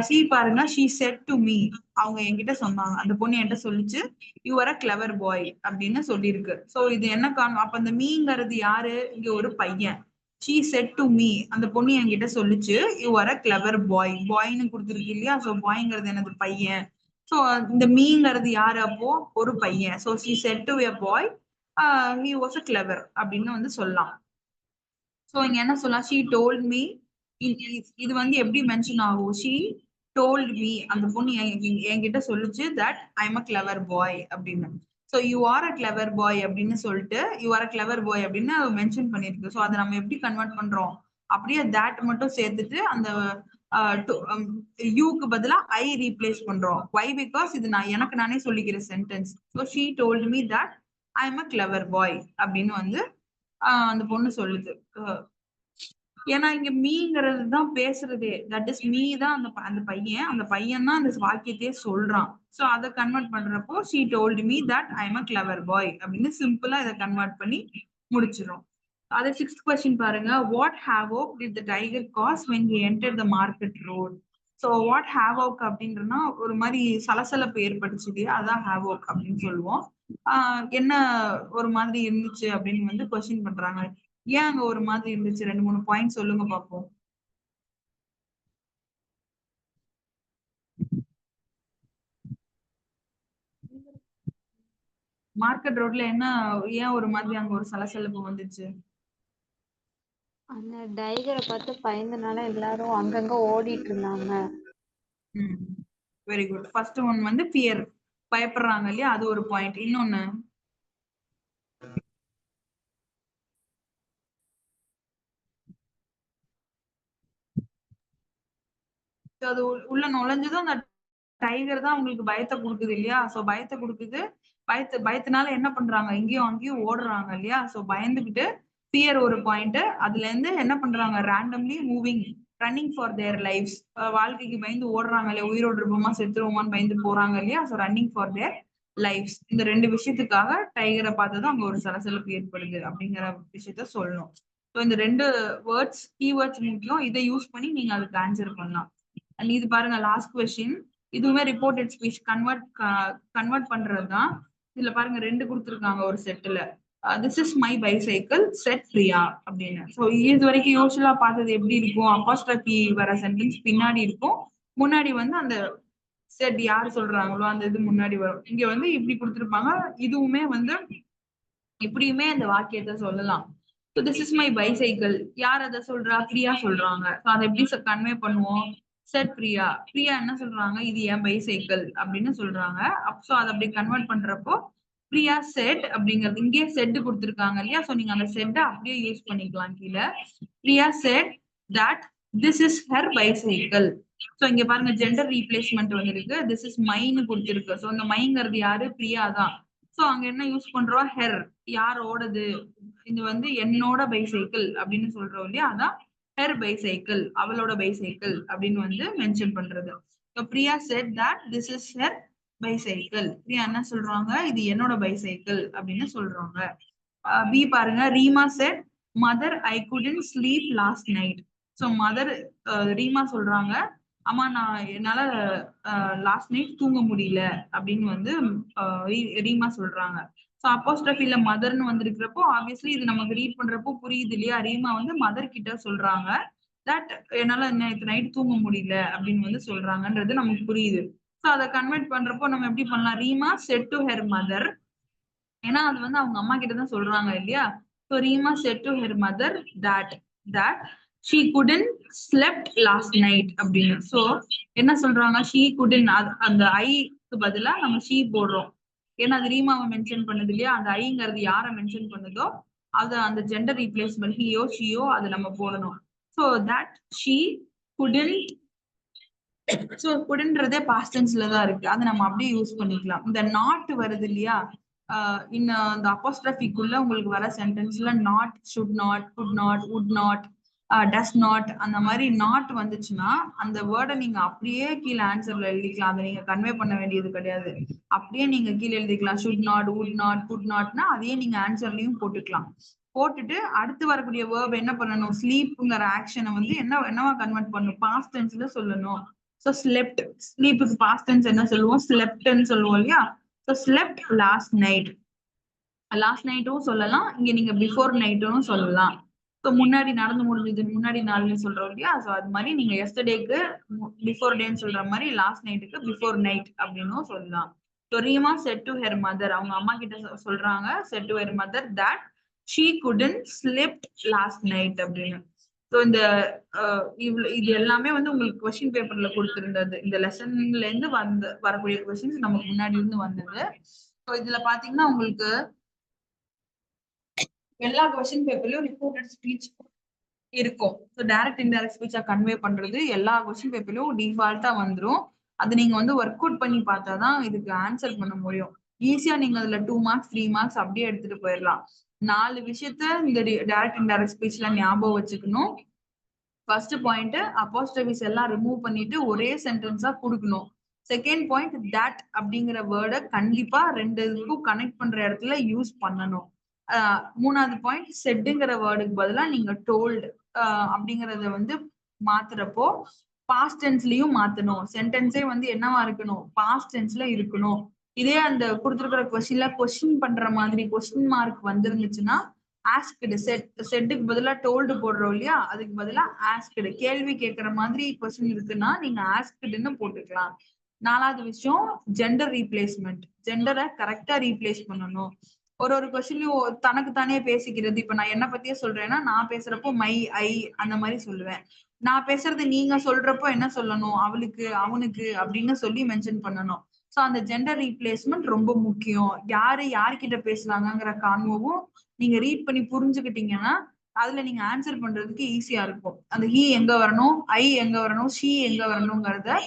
சி பாருங்க. she said to me, அவங்க என்கிட்ட சொன்னாங்க, அந்த பொண்ணு என்கிட்ட சொல்லிச்சு you are a clever boy அப்படின்னு சொல்லியிருக்கு. சோ இது என்ன அப்ப அந்த மீங்கிறது யாரு, இங்க ஒரு பையன். she said to me, அந்த பொண்ணு என்கிட்ட சொல்லிச்சு you are a clever boy. பாய்னு கொடுத்துருக்கு இல்லையா. சோ பாய்ங்கிறது என்னது, பையன். சோ இந்த மீங்கிறது யாரு, அப்போ ஒரு பையன். So she said to a boy he was a clever அப்படின்னு வந்து சொல்லலாம். சோ இங்க என்ன சொல்லலாம், she told me. இது வந்து எப்படி மென்ஷன் ஆகும், she told me, அந்த பொண்ணு என்கிட்ட சொல்லுச்சு that I'm a clever boy அப்படின்னு. So you are a clever boy அப்படின்னு சொல்லிட்டு you are a clever boy அப்படின்னு மென்ஷன் பண்ணிருக்கு. சோ அதை நம்ம எப்படி கன்வெர்ட் பண்றோம், அப்படியே that மட்டும் சேர்த்துட்டு அந்த யூக்கு பதிலா ஐ ரீப்ளேஸ் பண்றோம். why because இது நான் எனக்கு நானே சொல்லிக்கிற sentence. so she told me that I'm a clever boy அப்படின்னு வந்து அந்த பொண்ணு சொல்லுது. ஏன்னா இங்க மீங்கிறது தான் பேசுறதே, தட் இஸ் மீ தான் அந்த பையன் தான் அந்த வாக்கியத்தையே சொல்றான். சோ அதை கன்வெர்ட் பண்றப்போ she told me that I'm a clever boy அப்படின்னு சிம்பிளா இதை கன்வெர்ட் பண்ணி முடிச்சிடும். அது 6th கொஸ்டின் பாருங்க. what havoc did the tiger cause when he entered the market road? So what havoc அப்படின்றனா ஒரு மாதிரி சலசலப்பு ஏற்பட்டுச்சு இல்லையா, அதான் havoc அப்படின்னு சொல்லுவோம். என்ன ஒரு மாதிரி இருந்துச்சு அப்படின்னு வந்து கொஸ்டின் பண்றாங்க. ஏன் அங்க ஒரு மாதிரி இருந்துச்சு, 2-3 பாயிண்ட் சொல்லுங்க பாப்போம். மார்க்கெட் ரோட்ல என்ன, ஏன் ஒரு மாதிரி அங்க ஒரு சலசலப்பு வந்துச்சு? அந்த டைகரை பார்த்து பயந்தனால எல்லாரும் அங்கங்க ஓடிட்டு இருந்தாங்க. Very good. ஃபர்ஸ்ட் ஒன் வந்து ஃபியர், பயப்படுறாங்க இல்லையா, அது ஒரு பாயிண்ட். இன்னொன்னு அது உள்ள நுழைஞ்சதும் அந்த டைகர் தான் உங்களுக்கு பயத்தை கொடுக்குது இல்லையா. சோ பயத்தை கொடுக்குது. பயத்தினால என்ன பண்றாங்க, இங்கேயும் அங்கேயும் ஓடுறாங்க இல்லையா. சோ பயந்துகிட்டு ஃபியர் ஒரு பாயிண்ட். அதுல இருந்து என்ன பண்றாங்க, randomly moving, running for their lifes, வாழ்க்கைக்கு பயந்து ஓடுறாங்க இல்லையா, உயிரோடு இருப்போமா செத்துருவோமான்னு பயந்து போறாங்க இல்லையா. So running for their lifes. இந்த 2 விஷயத்துக்காக டைகரை பார்த்ததும் அங்க ஒரு சலசலப்பு ஏற்படுது அப்படிங்கிற விஷயத்த சொல்லணும். ஸோ இந்த 2 வேர்ட்ஸ் கீவேர்ட்ஸ் முக்கியம். இதை யூஸ் பண்ணி நீங்க அதுக்கு ஆன்சர் பண்ணலாம். அண்ட் இது பாருங்க லாஸ்ட் கொஸ்டின். இதுவுமே ரிப்போர்ட்டட் ஸ்பீச் கன்வெர்ட் பண்றதுதான். இதுல பாருங்க 2 கொடுத்துருக்காங்க ஒரு செட்ல. This is my bicycle set Priya அப்படின்னு. ஸோ இது வரைக்கும் யூஸ்வலா பார்த்தது எப்படி இருக்கும், அப்பாஸ்ட்ரஃபி வர சென்டென்ஸ் பின்னாடி இருக்கும், முன்னாடி வந்து அந்த செட் யார் சொல்றாங்களோ அந்த இது முன்னாடி வரும். இங்க வந்து இப்படி கொடுத்துருப்பாங்க. இதுவுமே வந்து இப்படியுமே அந்த வாக்கியத்தை சொல்லலாம். So this is my bicycle, யார் அதை சொல்றா, பிரியா சொல்றாங்க. ஸோ அதை எப்படி கன்வே பண்ணுவோம், செட் பிரியா, பிரியா என்ன சொல்றாங்க, இது என் பைசைக்கிள் அப்படின்னு சொல்றாங்க. ஸோ அதை அப்படி கன்வெர்ட் பண்றப்போ பிரியா செட் அப்படிங்கிறது, இங்கேயே செட் கொடுத்துருக்காங்க இல்லையா, ஸோ நீங்க அந்த செட்டை அப்படியே யூஸ் பண்ணிக்கலாம் கீழே. Priya set that this is her bicycle. So இங்க பாருங்க ஜெண்டர் ரீப்ளேஸ்மெண்ட் வந்துருக்கு, திஸ் இஸ் மைன்னு கொடுத்துருக்கு. ஸோ இந்த மைங்கிறது யாரு, பிரியா தான். ஸோ அங்க என்ன யூஸ் பண்றோம், ஹெர், யாரோடது, இது வந்து என்னோட பைசைக்கிள் அப்படின்னு சொல்றோம் இல்லையா, அதான் ஹெர் பைசைக்கிள், அவளோட பைசைக்கிள் அப்படின்னு வந்து மென்ஷன் பண்றது. Priya set that this is her bicycle. Priya என்ன சொல்றாங்க, இது என்னோட பைசைக்கிள் அப்படின்னு சொல்றாங்க. பி பாருங்க, ரீமா செட் மதர் ஐ couldn't sleep last night. So mother Reema சொல்றாங்க, அம்மா நான் என்னால லாஸ்ட் நைட் தூங்க முடியல அப்படின்னு வந்து ரீமா சொல்றாங்க. ஸோ அப்போஸ்ட்ரஃபில மதர்னு வந்திருக்கிறப்போ ஆப்வியஸ்லி இது நமக்கு ரீட் பண்றப்போ புரியுது இல்லையா, ரீமா வந்து மதர் கிட்ட சொல்றாங்க தட் என்னால நேற்று நைட் தூங்க முடியல அப்படின்னு வந்து சொல்றாங்கன்றது நமக்கு புரியுது. ஸோ அதை கன்வெர்ட் பண்றப்போ நம்ம எப்படி பண்ணலாம், Reema set to her mother, ஏன்னா அது வந்து அவங்க அம்மா கிட்ட தான் சொல்றாங்க இல்லையா. So Reema set to her mother that she couldn't slept last night அப்படின்னு. ஸோ என்ன சொல்றாங்க, she couldn't, அந்த ஐக்கு பதிலா நம்ம she போடுறோம், ஏன்னா அது ரீமாவை மென்ஷன் பண்ணுது இல்லையா, அந்த ஐங்கிறது யாரை மென்ஷன் பண்ணுதோ அது அந்த ஜெண்டர் ரீப்ளேஸ்மெண்ட் ஹியோ ஷியோ அது நம்ம போடணும். So that she couldn't, so குடன்றதே பாஸ்ட் டென்ஸ்ல தான் இருக்கு, அதை நம்ம அப்படியே யூஸ் பண்ணிக்கலாம். இந்த நாட் வருது இல்லையா, இன்னும் அந்த அப்போஸ்ட்ரஃபிக்குள்ள உங்களுக்கு வர சென்டென்ஸ்ல not, should not, could not, would not, does not, அந்த மாதிரி நாட் வந்துச்சுன்னா அந்த வேர்டை நீங்க அப்படியே கீழே ஆன்சர்ல எழுதிக்கலாம். அதை நீங்க கன்வே பண்ண வேண்டியது கிடையாது, அப்படியே நீங்க கீழே எழுதிக்கலாம். Should not, would not, could நாட்னா அதையே நீங்க ஆன்சர்லயும் போட்டுக்கலாம். போட்டுட்டு அடுத்து வரக்கூடிய வேர்ப் என்ன பண்ணணும், ஸ்லீப்ங்கிற ஆக்ஷனை வந்து என்னவா கன்வெர்ட் பண்ணணும், பாஸ்ட் டென்ஸ்ல சொல்லணும். ஸோ ஸ்லெப்ட், ஸ்லீப்புக்கு பாஸ்ட் டென்ஸ் என்ன சொல்லுவோம், ஸ்லெப்ட்னு சொல்லுவோம் இல்லையா. So slept last night, last நைட்டும் சொல்லலாம், இங்க நீங்க பிஃபோர் நைட்டும் சொல்லலாம். ஸோ முன்னாடி நடந்து முடிஞ்சது முன்னாடி நாள்னு சொல்றோம் இல்லையா, ஸோ அது மாதிரி நீங்க எஸ்டர்டேக்கு பிஃபோர் டேன்னு சொல்ற மாதிரி லாஸ்ட் நைட்டுக்கு பிஃபோர் நைட் அப்படின்னும் சொல்லலாம். So Reema set to her mother, அவங்க அம்மா கிட்ட சொல்றாங்க set to her mother that she couldn't slept last night அப்படின்னு. ஸோ இந்த இது எல்லாமே வந்து உங்களுக்கு கொஸ்டின் பேப்பர்ல கொடுத்திருந்தது, இந்த லெசன்ல இருந்து வரக்கூடிய கொஸ்டின்ஸ் நமக்கு முன்னாடி இருந்து வந்தது. ஸோ இதுல பாத்தீங்கன்னா உங்களுக்கு எல்லா கொஸ்டின் பேப்பர்லயும் ரிப்போர்ட்டட் ஸ்பீச் இருக்கும். ஸோ டைரக்ட் இன்டைரக்ட் ஸ்பீச்சா கன்வே பண்றது எல்லா கொஸ்டின் பேப்பர்லயும் டிஃபால்ட்டா வந்துடும். அது நீங்க வந்து ஒர்க் அவுட் பண்ணி பார்த்தாதான் இதுக்கு ஆன்சர் பண்ண முடியும். ஈஸியா நீங்க அதுல 2 மார்க்ஸ் 3 மார்க்ஸ் அப்படியே எடுத்துட்டு போயிடலாம். 4 விஷயத்த இந்த டைரக்ட் இன்டைரக்ட் ஸ்பீச்ல ஞாபகம் வச்சுக்கணும். ஃபர்ஸ்ட் பாயிண்ட், அப்போஸ்ட்ரஃபிஸ் எல்லாம் ரிமூவ் பண்ணிட்டு ஒரே சென்டென்ஸா கொடுக்கணும். செகண்ட் பாயிண்ட், தட் அப்படிங்கிற வேர்டை கண்டிப்பா 2 இதுக்கும் கனெக்ட் பண்ற இடத்துல யூஸ் பண்ணணும். மூணாவது பாயிண்ட், செட்டுங்கிற வேர்டுக்கு பதிலா நீங்க டோல்டு அப்படிங்கறத வந்து மாத்துறப்போ பாஸ்ட் டென்ஸ்லயும் மாத்தணும். சென்டென்ஸே வந்து என்னவா இருக்கணும், பாஸ்ட் டென்ஸ்ல இருக்கணும். இதே அந்த கொடுத்துருக்கிற கொஸ்டின்ல கொஸ்டின் பண்ற மாதிரி கொஸ்டின் மார்க் வந்துருந்துச்சுன்னா ஆஸ்க்டு, செட்டுக்கு பதிலா டோல்டு போடுறோம் இல்லையா, அதுக்கு பதிலா ஆஸ்க்டு, கேள்வி கேட்கற மாதிரி கொஸ்டின் இருக்குன்னா நீங்க ஆஸ்க்டுன்னு போட்டுக்கலாம். 4வது விஷயம், ஜெண்டர் ரீப்ளேஸ்மெண்ட், ஜெண்டரை கரெக்டா ரீப்ளேஸ் பண்ணணும். ஒரு கொஸ்டின்லயும் தனக்கு தானே பேசிக்கிறது. இப்ப நான் என்ன பத்தியே சொல்றேன்னா, நான் பேசுறப்போ மை, ஐ அந்த மாதிரி சொல்லுவேன். நான் பேசுறது நீங்க சொல்றப்போ என்ன சொல்லணும், அவளுக்கு, அவனுக்கு அப்படின்னு சொல்லி மென்ஷன் பண்ணணும். சோ அந்த ஜெண்டர் ரீப்ளேஸ்மெண்ட் ரொம்ப முக்கியம். யார்கிட்ட பேசுறாங்கிற கான்வோவும் நீங்க ரீட் பண்ணி புரிஞ்சுக்கிட்டீங்கன்னா அதுல நீங்க ஆன்சர் பண்றதுக்கு ஈஸியா இருக்கும். அந்த ஹி எங்க வரணும், ஐ எங்க வரணும், ஷி எங்க வரணுங்கிறத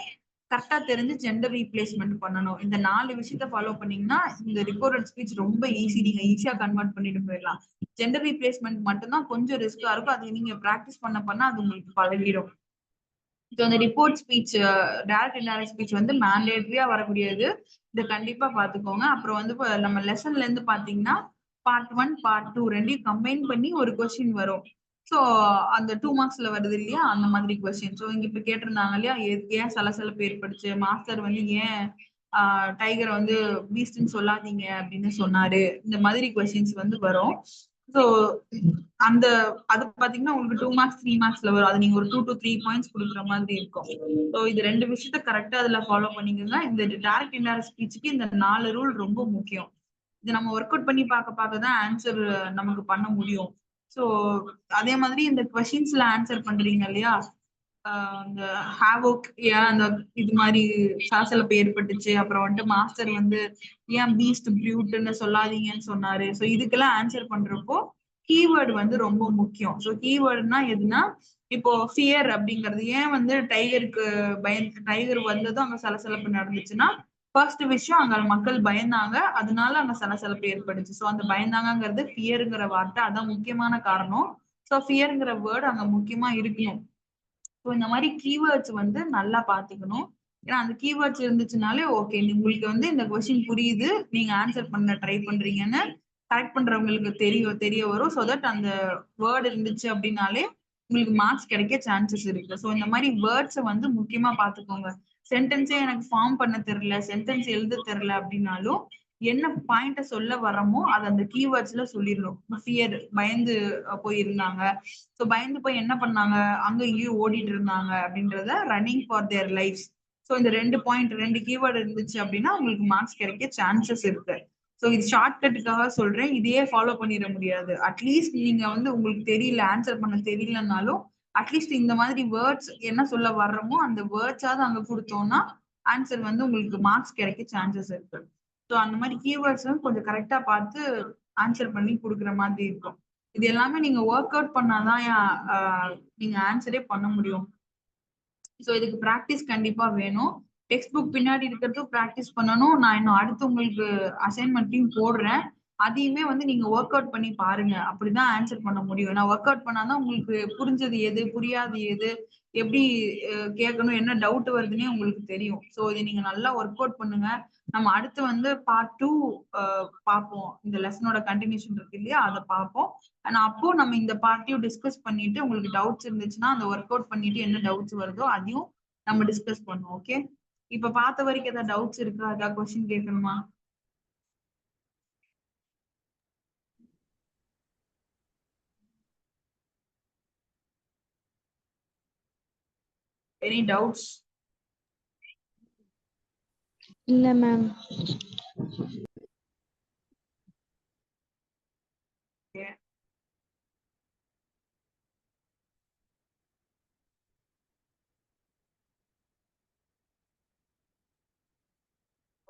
கரெக்டா தெரிஞ்சு ஜெண்டர் ரீப்ளேஸ்மெண்ட் பண்ணணும். இந்த 4 விஷயத்த ஃபாலோ பண்ணீங்கன்னா இந்த ரிப்போர்ட்டட் ஸ்பீச் ரொம்ப ஈஸி, நீங்க ஈஸியா கன்வெர்ட் பண்ணிட்டு போயிடலாம். ஜெண்டர் ரீப்ளேஸ்மெண்ட் மட்டும்தான் கொஞ்சம் ரிஸ்கா இருக்கும், அது நீங்க பிராக்டிஸ் பண்ண அது உங்களுக்கு பழகிடும். அந்த report speech, direct indirect speech வந்து மேண்டேட்டரியா வரக்கூடியது, இதை கண்டிப்பா பாத்துக்கோங்க. அப்புறம் வந்து நம்ம லெசன்ல இருந்து பாத்தீங்கன்னா பார்ட் 1 பார்ட் 2 ரெண்டையும் கம்பைன் பண்ணி ஒரு கொஸ்டின் வரும். ஸோ அந்த 2 மார்க்ஸ்ல வருது இல்லையா அந்த மாதிரி கொஸ்டின். ஸோ இங்க இப்ப கேட்டிருந்தாங்க இல்லையா ஏன் சலசலப்பு ஏற்பட்டுச்சு, மாஸ்டர் வந்து ஏன் டைகர் வந்து பீஸ்ட்னு சொல்லாதீங்க அப்படின்னு சொன்னாரு, இந்த மாதிரி கொஸ்டின்ஸ் வந்து வரும். ஸோ அந்த அது பாத்தீங்கன்னா உங்களுக்கு 2 மார்க்ஸ் 3 மார்க்ஸ்ல வரும். அது நீங்க ஒரு 2 to 3 பாயிண்ட்ஸ் கொடுக்குற மாதிரி இருக்கும். ஸோ இது 2 விஷயத்த கரெக்டா அதுல ஃபாலோ பண்ணிக்கோங்க. இந்த டைரக்ட் இன்டைரக்ட் ஸ்பீச்சுக்கு இந்த 4 ரூல் ரொம்ப முக்கியம். இது நம்ம ஒர்க் அவுட் பண்ணி பார்க்க தான் ஆன்சர் நமக்கு பண்ண முடியும். ஸோ அதே மாதிரி இந்த கொஸ்டின்ஸ்ல ஆன்சர் பண்றீங்க இல்லையா, இந்த ஹாவோக் ஏன் அந்த இது மாதிரி சலசலப்பு ஏற்பட்டுச்சு, அப்புறம் வந்துட்டு மாஸ்டர் வந்து ஏன் பீஸ்ட் பிரியூட்னு சொல்லாதீங்கன்னு சொன்னாரு. ஸோ இதுக்கெல்லாம் ஆன்சர் பண்றப்போ கீவேர்டு வந்து ரொம்ப முக்கியம். ஸோ கீவேர்டுனா எதுனா, இப்போ ஃபியர் அப்படிங்கிறது ஏன் வந்து டைகர் வந்ததும் அங்க சலசலப்பு நடந்துச்சுன்னா, ஃபர்ஸ்ட் விஷயம் அங்க மக்கள் பயந்தாங்க, அதனால அங்க சலசலப்பு ஏற்பட்டுச்சு. ஸோ அந்த பயந்தாங்கங்கிறது ஃபியருங்கிற வார்த்தை, அதான் முக்கியமான காரணம். ஸோ ஃபியருங்கிற வேர்டு அங்க முக்கியமா இருக்கணும். ஸோ இந்த மாதிரி கீவேர்ட்ஸ் வந்து நல்லா பாத்துக்கணும். ஏன்னா அந்த கீவேர்ட்ஸ் இருந்துச்சுனாலே ஓகே, உங்களுக்கு வந்து இந்த கொஸ்டின் புரியுது, நீங்க ஆன்சர் பண்ண ட்ரை பண்றீங்கன்னு கரெக்ட் பண்றவங்களுக்கு தெரிய வரும். ஸோ தட் அந்த வேர்டு இருந்துச்சு அப்படின்னாலே உங்களுக்கு மார்க்ஸ் கிடைக்க சான்சஸ் இருக்கு. ஸோ இந்த மாதிரி வேர்ட்ஸை வந்து முக்கியமா பாத்துக்கோங்க. சென்டென்ஸே எனக்கு ஃபார்ம் பண்ண தெரியல, சென்டென்ஸ் எழுத தெரியல அப்படின்னாலும் என்ன பாயிண்ட சொல்ல வரமோ அதை அந்த கீவேர்ட்ஸ்ல சொல்லிடணும். ஃபியர் பயந்து போயிருந்தாங்க. ஸோ பயந்து போய் என்ன பண்ணாங்க, அங்க இங்கேயும் ஓடிட்டு இருந்தாங்க அப்படின்றத running for their life. So இந்த 2 கீவேர்டு இருந்துச்சு அப்படின்னா உங்களுக்கு மார்க்ஸ் கிடைக்க சான்சஸ் இருக்கு. ஸோ இது ஷார்ட்கட்டுக்காக சொல்றேன், இதையே ஃபாலோ பண்ணிட முடியாது. அட்லீஸ்ட் நீங்க வந்து உங்களுக்கு தெரியல, ஆன்சர் பண்ண தெரியலனாலும் அட்லீஸ்ட் இந்த மாதிரி வேர்ட்ஸ் என்ன சொல்ல வர்றோமோ அந்த வேர்ட்ஸாவது அங்க கொடுத்தோம்னா ஆன்சர் வந்து உங்களுக்கு மார்க்ஸ் கிடைக்க சான்சஸ் இருக்கு. ஸோ அந்த மாதிரி கீவேர்ட்ஸ் கொஞ்சம் கரெக்டா பார்த்து ஆன்சர் பண்ணி கொடுக்குற மாதிரி இருக்கும். இது எல்லாமே நீங்க ஒர்க் அவுட் பண்ணாதான் நீங்க ஆன்சரே பண்ண முடியும். ஸோ இதுக்கு ப்ராக்டிஸ் கண்டிப்பா வேணும். டெக்ஸ்ட் புக் பின்னாடி இருக்கிறதும் ப்ராக்டிஸ் பண்ணணும். நான் இன்னும் அடுத்து உங்களுக்கு அசைன்மெண்ட்டையும் போடுறேன். அதையுமே வந்து நீங்க ஒர்க் அவுட் பண்ணி பாருங்க. அப்படிதான் ஆன்சர் பண்ண முடியும். நான் ஒர்க் அவுட் பண்ணாதான் உங்களுக்கு புரிஞ்சது எது, புரியாது எது, எப்படி கேட்கணும், என்ன டவுட் வருதுன்னே உங்களுக்கு தெரியும். ஸோ இதை நீங்க நல்லா ஒர்க் அவுட் பண்ணுங்க. நம்ம அடுத்து வந்து பார்ட் 2 பார்ப்போம். இந்த லெசனோட கண்டினியூஷன் இருக்கு இல்லையா, அதை பார்ப்போம். ஆனா அப்போ நம்ம இந்த பார்ட்டியும் டிஸ்கஸ் பண்ணிட்டு உங்களுக்கு டவுட்ஸ் இருந்துச்சுன்னா அந்த ஒர்க் அவுட் பண்ணிட்டு என்ன டவுட்ஸ் வருதோ அதையும் நம்ம டிஸ்கஸ் பண்ணுவோம். ஓகே, இப்ப பார்த்த வரைக்கும் ஏதாவது டவுட்ஸ் இருக்கா, ஏதாவது கொஸ்டின் கேட்கணுமா? Any doubts? இல்ல ma'am.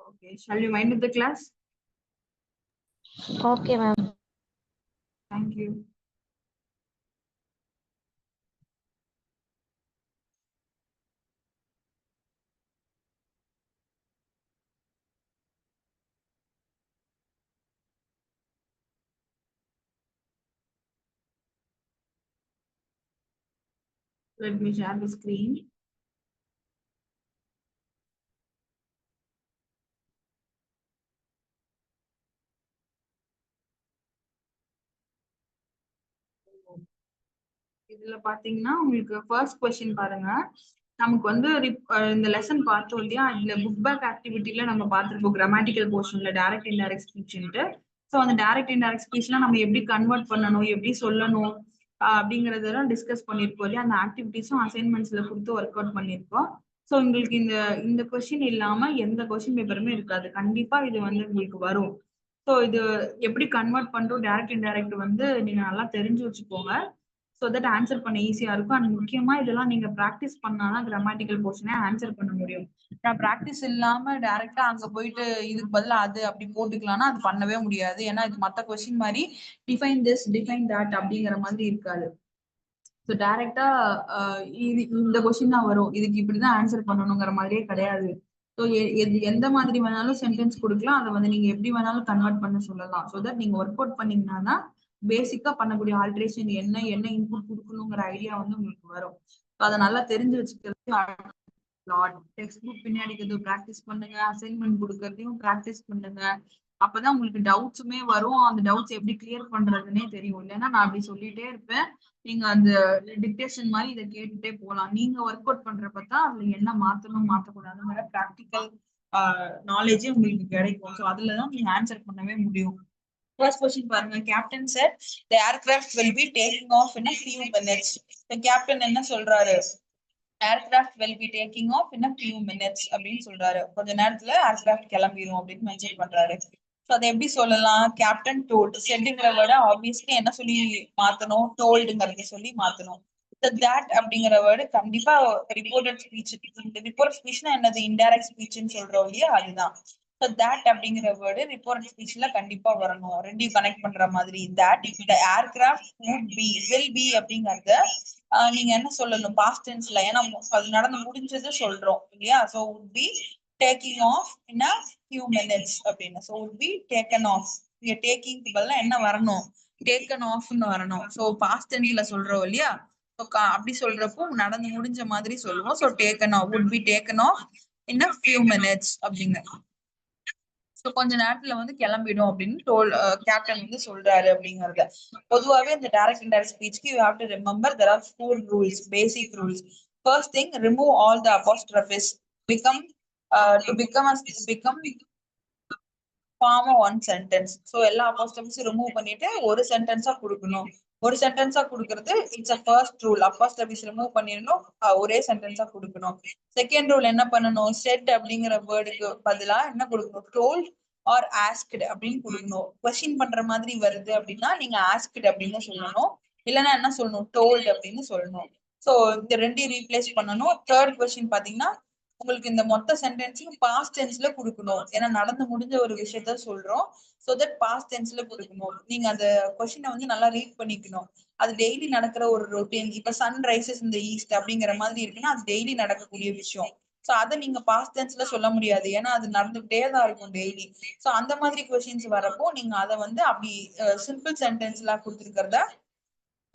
Okay, shall we wind up the class? Okay ma'am. Thank you. Let me share the screen. இதுல பாத்தீங்கன்னா உங்களுக்கு ஃபர்ஸ்ட் கொஸ்டின் பாருங்க. நமக்கு வந்து இந்த லெசன் பார்த்தோம் இல்லையா, இதுல புக் பேக் ஆக்டிவிட்டில நம்ம பார்த்திருப்போம் கிராமட்டிக்கல் போர்ஷன்ல டைரக்ட் இன்டைரக்ட் ஸ்பீச்ன்ட்டு. ஸோ அந்த டைரக்ட் இன்டைரக்ட் ஸ்பீச்லாம் நம்ம எப்படி கன்வெர்ட் பண்ணணும், எப்படி சொல்லணும் அப்படிங்கறதெல்லாம் டிஸ்கஸ் பண்ணிருப்போம் இல்லையா. அந்த ஆக்டிவிட்டிஸும் அசைன்மெண்ட்ஸ்ல கொடுத்து ஒர்க் அவுட் பண்ணிருக்கோம். ஸோ உங்களுக்கு இந்த கொஸ்டின் இல்லாம எந்த கொஸ்டின் பேப்பருமே இருக்காது. கண்டிப்பா இது வந்து உங்களுக்கு வரும். ஸோ இது எப்படி கன்வெர்ட் பண்றோம் டைரக்ட் இன்டைரக்ட் வந்து நீங்க நல்லா தெரிஞ்சு வச்சுக்கோங்க. ஸோ தட் ஆன்சர் பண்ண ஈஸியா இருக்கும். அண்ட் முக்கியமா இதெல்லாம் நீங்க ப்ராக்டிஸ் பண்ணாதான் கிராமட்டிக்கல் போர்ஷனே ஆன்சர் பண்ண முடியும். நான் ப்ராக்டிஸ் இல்லாம டைரக்டா அங்க போயிட்டு இதுக்கு பதிலா அது அப்படி போட்டுக்கலாம்னா அது பண்ணவே முடியாது. ஏன்னா இது மத்த கொஸ்டின் மாதிரி டிஃபைன் திஸ் டிஃபைன் தட் அப்படிங்கிற மாதிரி இருக்காது. ஸோ டைரக்டா இது இந்த கொஸ்டின் தான் வரும், இதுக்கு இப்படிதான் ஆன்சர் பண்ணணுங்கிற மாதிரியே கிடையாது. ஸோ எந்த மாதிரி வேணாலும் சென்டென்ஸ் கொடுக்கலாம், அதை வந்து நீங்க எப்படி வேணாலும் கன்வெர்ட் பண்ண சொல்லலாம். ஸோ தட் நீங்க ஒர்க் அவுட் பண்ணீங்கன்னா பேசிக்கா பண்ணக்கூடிய ஆல்ட்ரேஷன் என்ன என்ன இன்புட் கொடுக்கணுங்கிற ஐடியா வந்து உங்களுக்கு வரும். அதை நல்லா தெரிஞ்சு வச்சுக்கிறது. டெக்ஸ்ட் புக் பின்னாடி ப்ராக்டிஸ் பண்ணுங்க, அசைன்மெண்ட் கொடுக்கறதையும் ப்ராக்டிஸ் பண்ணுங்க. அப்பதான் உங்களுக்கு டவுட்ஸுமே வரும். அந்த டவுட்ஸ் எப்படி கிளியர் பண்றதுன்னே தெரியும். இல்லைன்னா நான் அப்படி சொல்லிட்டே இருப்பேன். நீங்க அந்த டிக்டேஷன் மாதிரி இதை கேட்டுட்டே போகலாம். நீங்க ஒர்க் அவுட் பண்றப்ப தான் அதுல என்ன மாத்தணும் மாத்தக்கூடாதுங்கிற ப்ராக்டிக்கல் நாலேஜே உங்களுக்கு கிடைக்கும். ஸோ அதுலதான் நீங்க ஆன்சர் பண்ணவே முடியும். ஃபர்ஸ்ட் கொஸ்டின் பாருங்க. Captain said the aircraft will be taking off in a few minutes. the captain என்ன சொல்றாரு? Aircraft will be taking off in a few minutes அப்படின்னு சொல்றாரு. கொஞ்ச நேரத்துல ஏர்கிராஃப்ட் கிளம்பிடும் அப்படின்னு மென்ஷன் பண்றாரு. ஸோ அதை எப்படி சொல்லலாம்? Captain told. செட்டுங்கிற வேர்டை ஆப்வியஸ்லி என்ன சொல்லி மாத்தணும்? டோல்டுங்கிறத சொல்லி மாத்தணும். தட் அப்படிங்கிற வேர்டு கண்டிப்பா ரிப்போர்ட்டட் ஸ்பீச். ரிப்போர்ட் ஸ்பீச்னா என்னது? இன்டைரக்ட் ஸ்பீச்னு சொல்றோம் இல்லையா, அதுதான். ஸோ தட் அப்படிங்கிற வேர்டு ரிப்போர்ட் ஸ்பீச்ல கண்டிப்பா வரணும். ரெண்டையும் கனெக்ட் பண்ற மாதிரி. That the aircraft would be will be அப்படிங்கறத நீங்க என்ன சொல்லணும்? பாஸ்ட் டென்ஸ்ல. ஏன்னா அது நடந்து முடிஞ்சது சொல்றோம் இல்லையா. So would be taking off in a few minutes அப்படின்னு. So would be taken off. இங்க டேக்கிங்க்கு பதிலா என்ன வரணும்? டேக்கன் ஆஃப்னு வரணும். ஸோ பாஸ்ட் டென்ஸ்ல சொல்றோம் இல்லையா. ஸோ அப்படி சொல்றப்போ நடந்து முடிஞ்ச மாதிரி சொல்லுவோம். So taken off, would be taken off in a few minutes அப்படிங்க. ஸோ கொஞ்ச நேரத்துல வந்து கிளம்பிடும் அப்படின்னு கேப்டன் வந்து சொல்றாரு அப்படிங்கறத. பொதுவாகவே இந்த டைரக்ட் இன்டைரக்ட் ஸ்பீச்க்கு you have to remember there are 4 rules, basic rules. First thing, remove all the apostrophes. become to become form one sentence. So எல்லா அப்போஸ்ட்ரஃபிஸும் ரிமூவ் பண்ணிட்டு ஒரு சென்டென்ஸா கொடுக்கணும். ஒரு சென்டென்ஸா கொடுக்கறது it's a first rule. Apostrophes remove பண்ணிடணும், ஒரே சென்டென்ஸா கொடுக்கணும். செகண்ட் ரூல் என்ன பண்ணணும்? செட் அப்படிங்கிற வேர்டுக்கு பதிலா என்ன கொடுக்கணும்? டோல்ட் ஆர் ஆஸ்க்டு அப்படின்னு கொடுக்கணும். கொஸ்டின் பண்ற மாதிரி வருது அப்படின்னா நீங்க ஆஸ்க்டு அப்படின்னு சொல்லணும். இல்லைன்னா என்ன சொல்லணும்? டோல்ட் அப்படின்னு சொல்லணும். ஸோ இந்த ரெண்டையும் ரீப்ளேஸ் பண்ணணும். தேர்ட் கொஸ்டின் பாத்தீங்கன்னா உங்களுக்கு இந்த மொத்த சென்டென்ஸையும் பாஸ்ட் டென்ஸ்ல கொடுக்கணும். ஏன்னா நடந்து முடிஞ்ச ஒரு விஷயத்த சொல்றோம். சோ தட் பாஸ்ட் டென்ஸ்ல கொடுக்கணும். நீங்க அந்த கொஸ்டினை வந்து நல்லா ரீட் பண்ணிக்கணும். அது டெய்லி நடக்கிற ஒரு ரொட்டீன். இப்ப சன் ரைசஸ் இந்த ஈஸ்ட் அப்படிங்கிற மாதிரி இருக்குன்னா அது டெய்லி நடக்கக்கூடிய விஷயம். சோ அதை நீங்க பாஸ்ட் டென்ஸ்ல சொல்ல முடியாது. ஏன்னா அது நடந்துகிட்டே தான் இருக்கும் டெய்லி. சோ அந்த மாதிரி கொஸ்டின்ஸ் வரப்போ நீங்க அதை வந்து அப்படி சிம்பிள் சென்டென்ஸ்ல கொடுத்துருக்கிறத